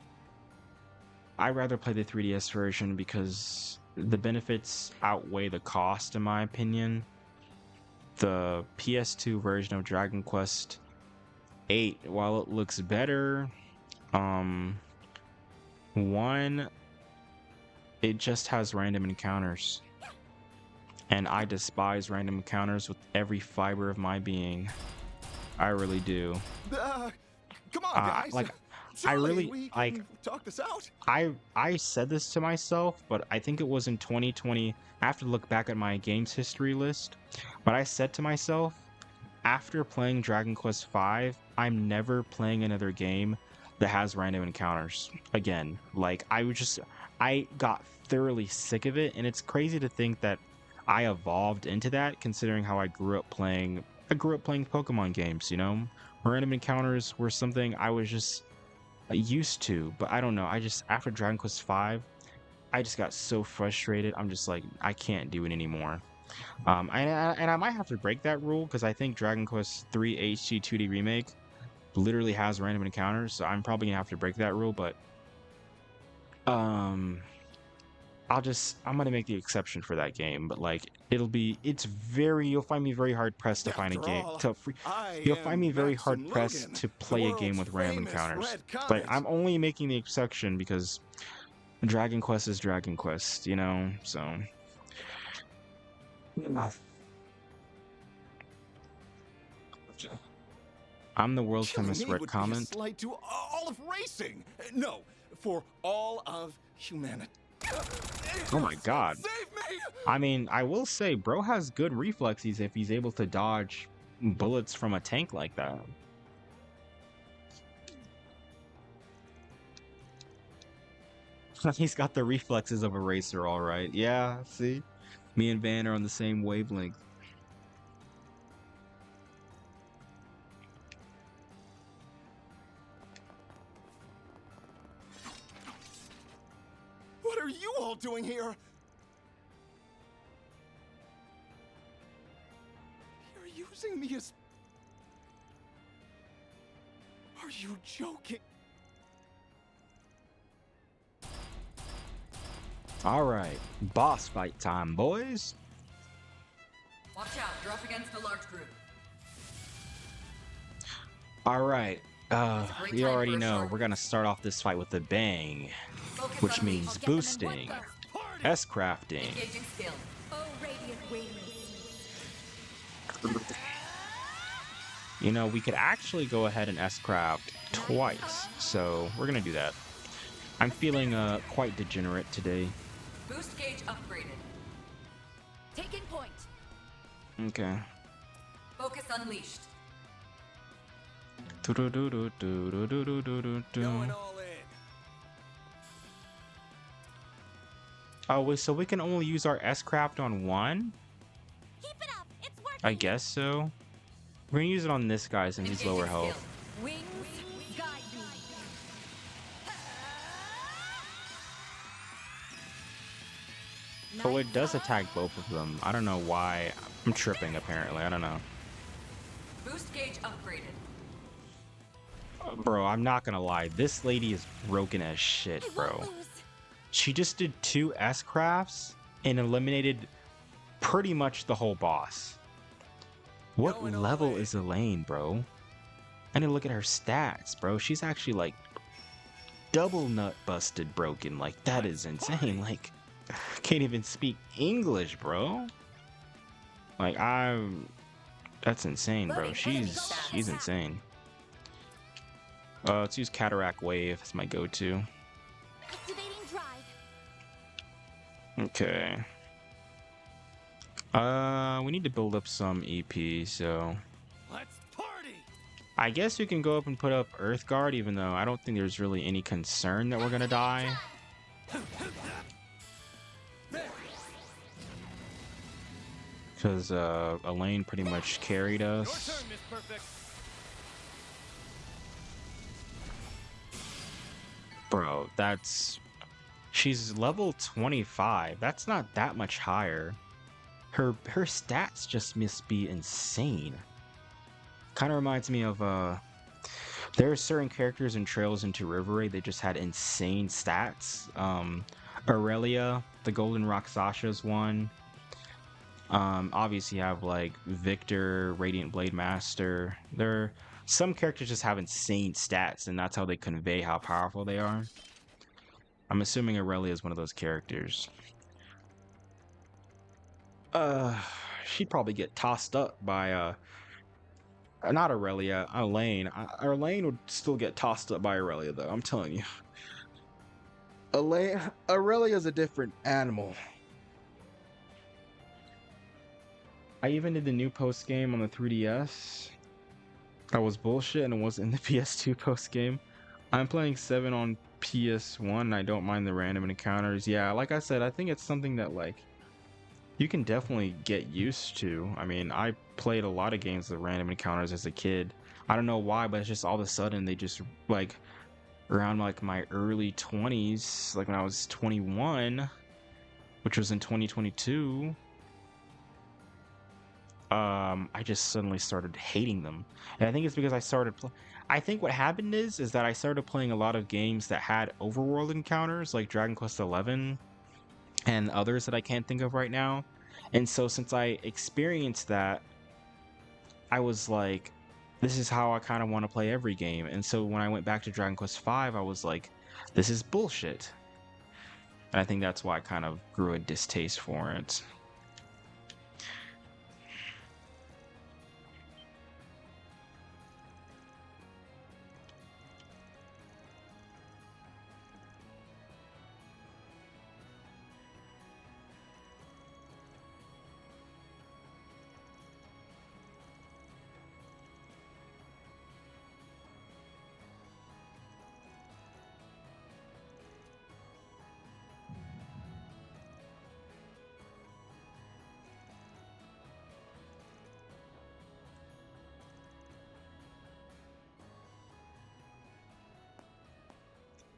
I'd rather play the 3DS version because the benefits outweigh the cost, in my opinion. The PS2 version of Dragon Quest 8, while it looks better, one, it just has random encounters. And I despise random encounters with every fiber of my being. I really do. Come on, guys. Like, Surely I really we like. can talk this out. I said this to myself, but I think it was in 2020. I have to look back at my games history list. But I said to myself, after playing Dragon Quest V, I'm never playing another game that has random encounters again. Like I got thoroughly sick of it, and it's crazy to think that I evolved into that, considering how I grew up playing. I grew up playing Pokemon games, you know. Random encounters were something I was just used to, but I don't know. I just after Dragon Quest V, I just got so frustrated. I'm just like, I can't do it anymore. And I might have to break that rule because I think Dragon Quest 3 HD 2D remake literally has random encounters, so I'm probably gonna have to break that rule. But I'm gonna make the exception for that game. But like, you'll find me very hard pressed to find a game you'll find me very hard pressed to play a game with random encounters. Like, I'm only making the exception because Dragon Quest is Dragon Quest, you know. So I'm the world's famous red comment. Slight to all of racing. No, for all of humanity. Oh my god. Save me! I mean, I will say, bro has good reflexes if he's able to dodge bullets from a tank like that. He's got the reflexes of a racer, alright. Yeah, see? Me and Van are on the same wavelength. What are you all doing here? You're using me as... Are you joking? Alright, boss fight time, boys. Watch out, you're up against a large group. Alright, you already know we're gonna start off this fight with a bang, which means boosting, S-crafting. Engaging skill. Oh, radiant wings. You know, we could actually go ahead and S-craft twice, so we're gonna do that. I'm feeling quite degenerate today. Boost gauge upgraded. Taking point. Okay. Focus unleashed. Going all in. Oh, wait, so we can only use our S-craft on one? Keep it up. It's working. I guess so. We're gonna use it on this guy since he's lower Engaging health. skill. Wings, guide me. Oh, it does attack both of them. I don't know why. I'm tripping, apparently. I don't know. Boost gauge upgraded. Bro, I'm not gonna lie. This lady is broken as shit, I bro. won't lose. She just did 2 S-crafts and eliminated pretty much the whole boss. What Going all level in. is Elaine, bro? I need to look at her stats, bro. She's actually like double nut busted broken. Like, that is insane. Like, can't even speak English, bro. Like, that's insane, bro. She's insane. Let's use Cataract Wave as my go-to. Activating drive. Okay. We need to build up some EP, so Let's party. I guess we can go up and put up Earth Guard, even though I don't think there's really any concern that we're gonna die. Because Elaine pretty much carried Your us. turn, Miss Perfect. Bro, she's level 25. That's not that much higher. Her stats just must be insane. Kind of reminds me of there are certain characters in Trails into River, they just had insane stats. Aurelia, the Golden Rock Sasha's one. Obviously you have like Victor, Radiant Blade Master. Some characters just have insane stats, and that's how they convey how powerful they are. I'm assuming Aurelia is one of those characters. She'd probably get tossed up by not Aurelia, Elaine. Elaine would still get tossed up by Aurelia though, I'm telling you. Aurelia's a different animal. I even did the new post game on the 3DS. That was bullshit, and it was in the PS2 post game. I'm playing 7 on PS1, and I don't mind the random encounters. Yeah, like I said, I think it's something that like you can definitely get used to. I mean, I played a lot of games with random encounters as a kid. I don't know why, but it's just all of a sudden they just like around like my early 20s, like when I was 21, which was in 2022. I just suddenly started hating them, and I think it's because I think what happened is that I started playing a lot of games that had overworld encounters, like Dragon Quest XI and others that I can't think of right now. And so since I experienced that, I was like, this is how I kind of want to play every game. And so when I went back to Dragon Quest V, I was like, this is bullshit. And I think that's why I kind of grew a distaste for it.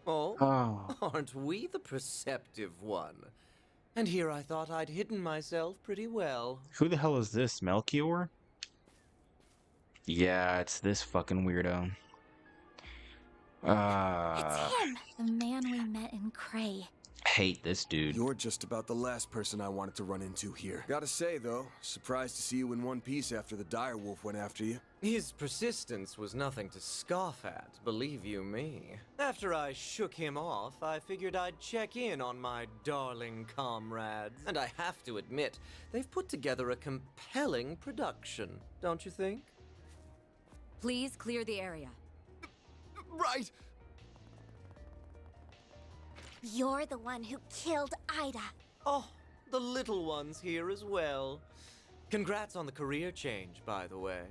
Oh, Oh, aren't we the perceptive one? And here I thought I'd hidden myself pretty well. who the hell is this, Melchior? Yeah, it's this fucking weirdo. It's Uh, him, the man we met in Cray. hate this dude. You're just about the last person I wanted to run into here. Gotta say, though, surprised to see you in one piece after the direwolf went after you. His persistence was nothing to scoff at, believe you me. After I shook him off, I figured I'd check in on my darling comrades. And I have to admit, they've put together a compelling production, don't you think? Please clear the area. Right! You're the one who killed Ida. Oh, the little ones here as well. Congrats on the career change, by the way.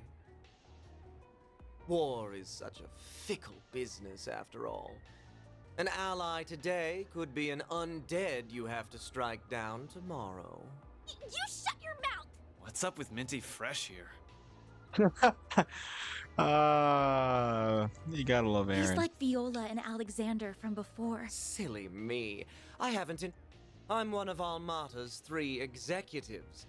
War is such a fickle business, after all. An ally today could be an undead you have to strike down tomorrow. You shut your mouth! What's up with Minty Fresh here? You gotta love Aaron. He's like Viola and Alexander from before. Silly me. I haven't I'm one of Almata's 3 executives.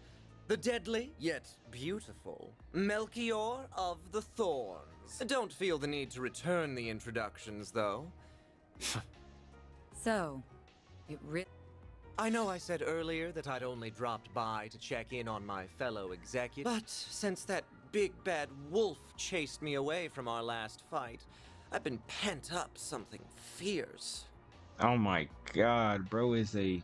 The deadly, yet beautiful, Melchior of the Thorns. Don't feel the need to return the introductions, though. So, I know I said earlier that I'd only dropped by to check in on my fellow executive, but since that big bad wolf chased me away from our last fight, I've been pent up something fierce. Oh my god, bro is a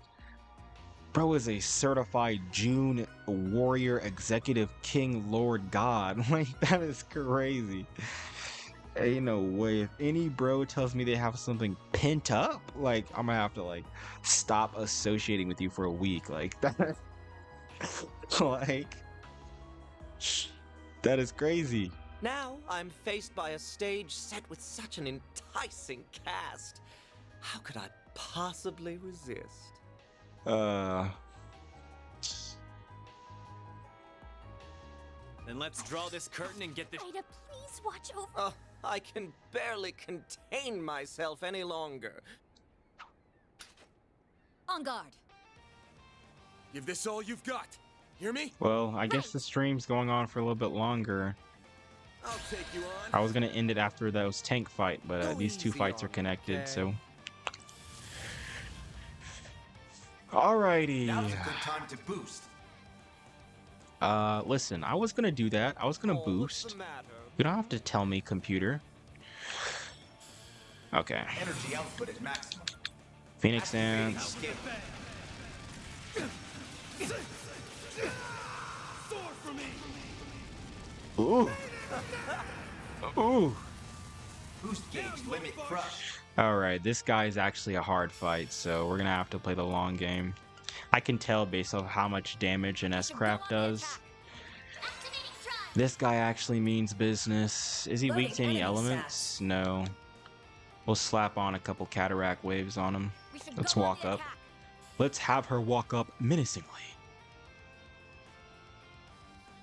certified June warrior executive king lord god. Like, that is crazy. Ain't no way. If any bro tells me they have something pent up, like, I'm gonna have to like stop associating with you for a week. Like that. Like, that is crazy. Now I'm faced by a stage set with such an enticing cast. How could I possibly resist? Then let's draw this curtain and get this. Ida, please watch over. Oh, I can barely contain myself any longer. On guard. Give this all you've got. Hear me? Well, I guess the stream's going on for a little bit longer. I'll take you on. I was gonna end it after those tank fight, but Go these two easy fights on are me, connected, okay? so. Alrighty. Now's a good time to boost. Listen, I was gonna do that. I was gonna Oh, what's boost. the matter? You don't have to tell me, computer. Okay. Energy output at maximum. Phoenix Activating Dance. skill. Ooh. Ooh. Boost gauge limit crush. Alright, this guy is actually a hard fight, so we're gonna have to play the long game. I can tell based off how much damage an S-Craft does. Activating drive. This guy actually means business. Is he weak to any Loading enemy elements? No. We'll slap on a couple cataract waves on him. We should Let's go on walk the up. attack. Let's have her walk up menacingly.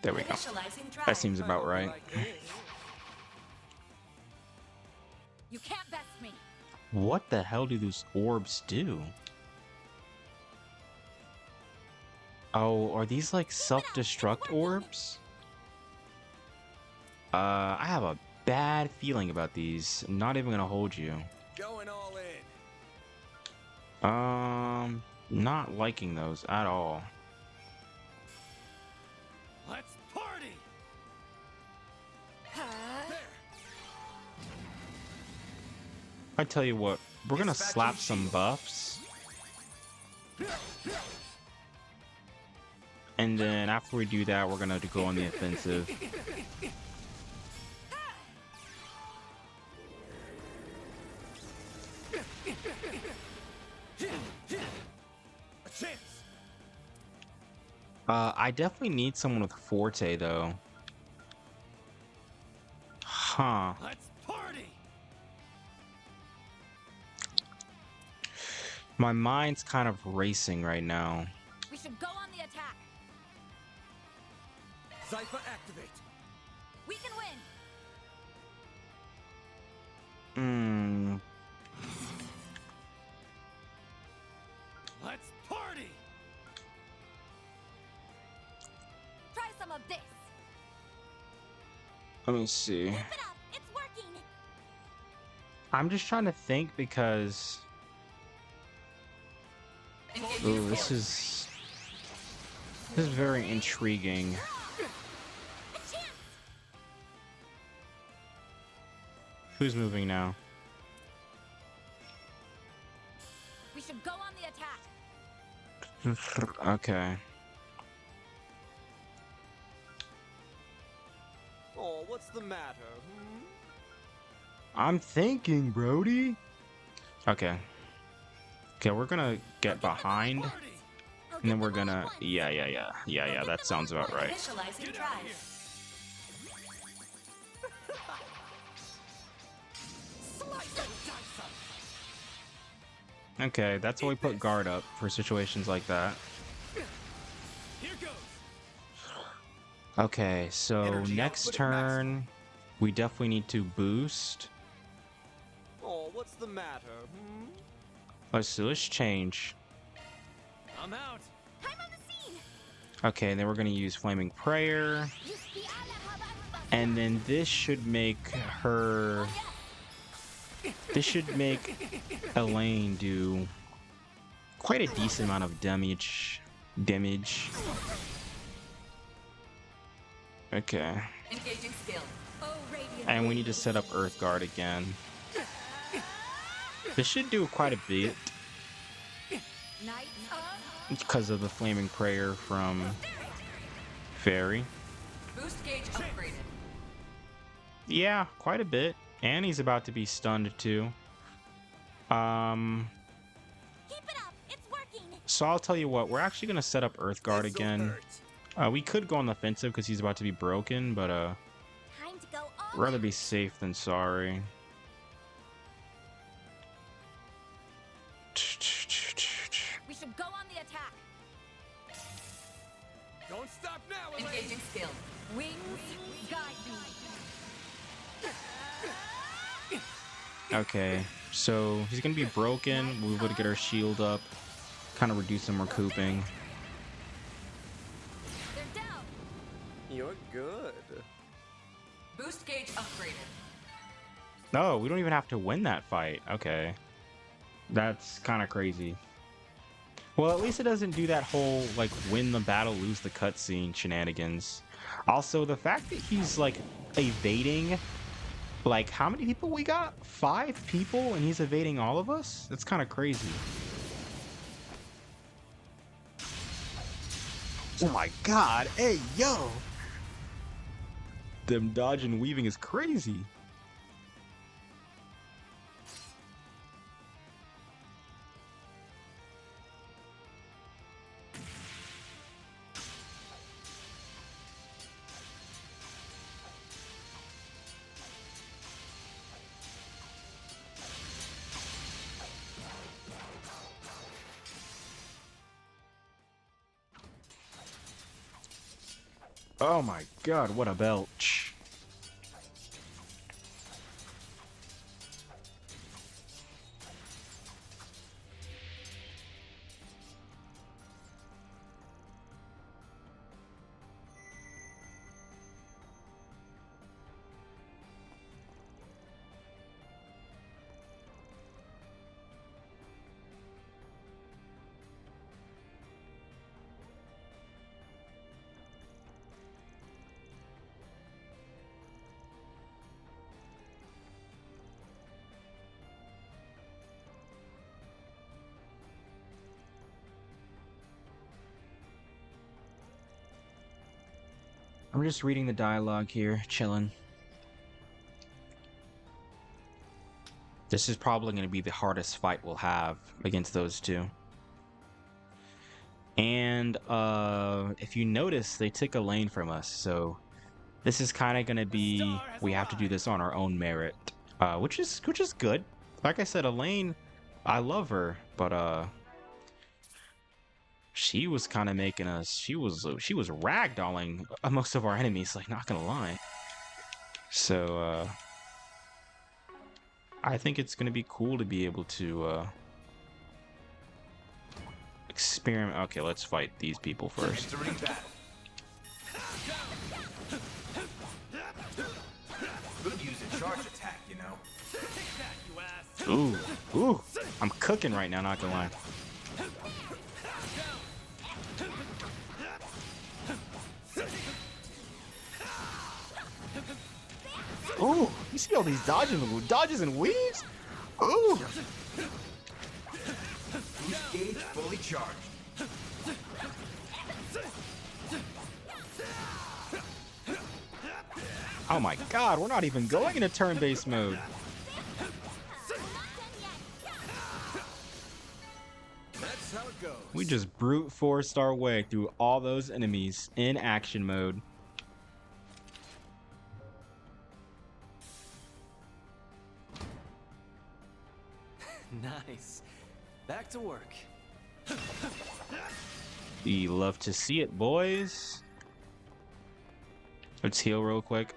There we go. Initializing drive. That seems about right. Like this. You can't best me. What the hell do those orbs do? Oh, are these like self-destruct orbs? I have a bad feeling about these. I'm not even gonna hold you. Going all in. Not liking those at all. Let's party. I tell you what, we're gonna Dispatching slap some shield. buffs. And then after we do that, we're gonna go on the offensive. A chance. I definitely need someone with Forte though. Huh. Let's party. My mind's kind of racing right now. We should go on the attack. Zypher activate. We can win. Hmm. Let's party. Try some of this. Let me see. Keep it up. It's working. I'm just trying to think because. Ooh, this is very intriguing. A chance. Who's moving now? We should go on the attack. Okay. Oh, what's the matter? I'm thinking, Brody. Okay. Okay, we're gonna get behind, Party. I'll and then get we're them all gonna. at once. Yeah. That sounds about right. Initializing Get out of drive. Okay, that's why we put guard up for situations like that. Here goes. Okay, so Energy next output at turn, we definitely need to boost. Oh, what's the matter? Let's change. I'm out. I'm on the scene. Okay, and then we're gonna use Flaming Prayer, You see, I love how I was. and then this should make her. This should make Elaine do quite a decent amount of damage. Okay, Engaging skill. Oh, radiant. and we need to set up Earth Guard again. This should do quite a bit Night up. because of the Flaming Prayer from Fairy. Boost gauge upgraded. Yeah, quite a bit. And he's about to be stunned too. Keep it up. It's working. So I'll tell you what, we're actually gonna set up Earth Guard This'll again. hurt. We could go on the offensive because he's about to be broken, but Time to go all rather in. be safe than sorry. We should go on the attack. Don't stop now, Elaine. Engaging skill. Wings, guide me. Okay, so he's gonna be broken. We would get our shield up, kind of reduce some recouping. They're down. You're good. Boost gauge upgraded. No, we don't even have to win that fight. Okay, that's kind of crazy. Well, at least it doesn't do that whole like win the battle, lose the cutscene shenanigans. Also, the fact that he's like evading, like how many people we got? 5 people, and he's evading all of us? That's kind of crazy. Oh my god, hey yo! Them dodge and weaving is crazy. Oh my god, what a belch. I'm just reading the dialogue here, chilling. This is probably going to be the hardest fight we'll have against those two. And if you notice, they took a lane from us, so this is kind of going to be, we have to do this on our own merit, which is good. Like I said, Elaine, I love her, but she was kind of making us, she was ragdolling most of our enemies, like, not gonna lie. So I think it's gonna be cool to be able to experiment. Okay, let's fight these people first. Could use a charge attack, you know. Ooh, I'm cooking right now, not gonna lie. Ooh, you see all these dodges and weaves? Ooh. Boost gauge fully charged. Oh my god, we're not even going into turn-based mode. That's how it goes. We just brute forced our way through all those enemies in action mode. Nice. Back to work. We love to see it, boys. Let's heal real quick.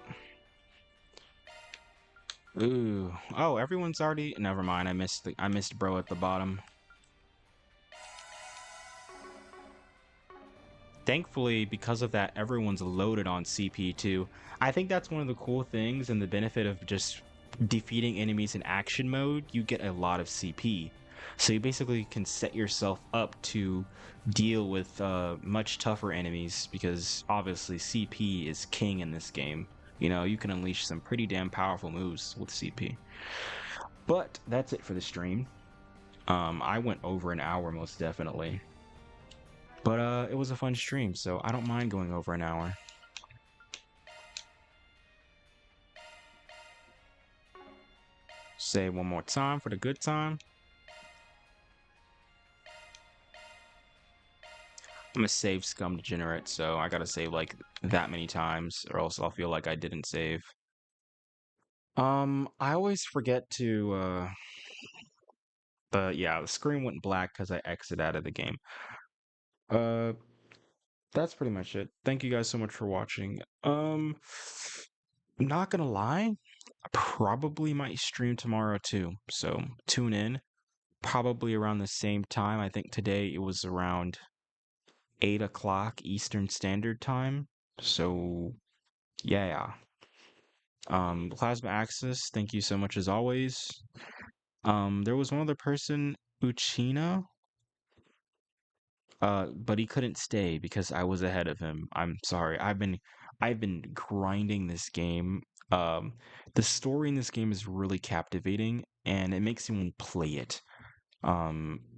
Ooh. Oh, everyone's already. Never mind. I missed bro at the bottom. Thankfully, because of that, everyone's loaded on CP2. I think that's one of the cool things and the benefit of just defeating enemies in action mode. You get a lot of CP. So you basically can set yourself up to deal with much tougher enemies because obviously CP is king in this game. You know, you can unleash some pretty damn powerful moves with CP. But that's it for the stream. I went over an hour most definitely. But it was a fun stream, so I don't mind going over an hour. Say one more time for the good time. I'm a save scum degenerate, so I gotta save like that many times, or else I'll feel like I didn't save. I always forget to but yeah, the screen went black because I exited out of the game. that's pretty much it. Thank you guys so much for watching. Not gonna lie, I probably might stream tomorrow too. So tune in. Probably around the same time. I think today it was around 8 o'clock Eastern Standard Time. So yeah. Plasma Axis, thank you so much as always. There was one other person, Uchina, but he couldn't stay because I was ahead of him. I'm sorry. I've been grinding this game. Um, the story in this game is really captivating and it makes me want to play it.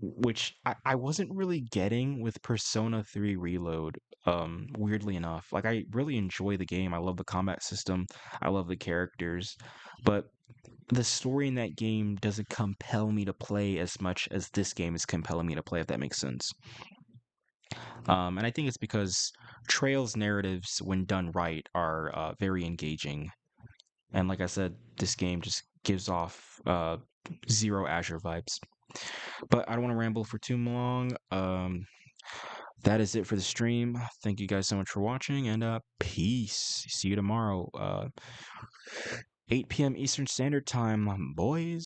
Which I wasn't really getting with Persona 3 Reload, weirdly enough. Like I really enjoy the game. I love the combat system. I love the characters, but the story in that game doesn't compel me to play as much as this game is compelling me to play, if that makes sense. And I think it's because Trail's narratives, when done right, are very engaging. And like I said, this game just gives off zero Azure vibes. But I don't want to ramble for too long. That is it for the stream. Thank you guys so much for watching, and peace. See you tomorrow, 8 p.m. Eastern Standard Time, boys.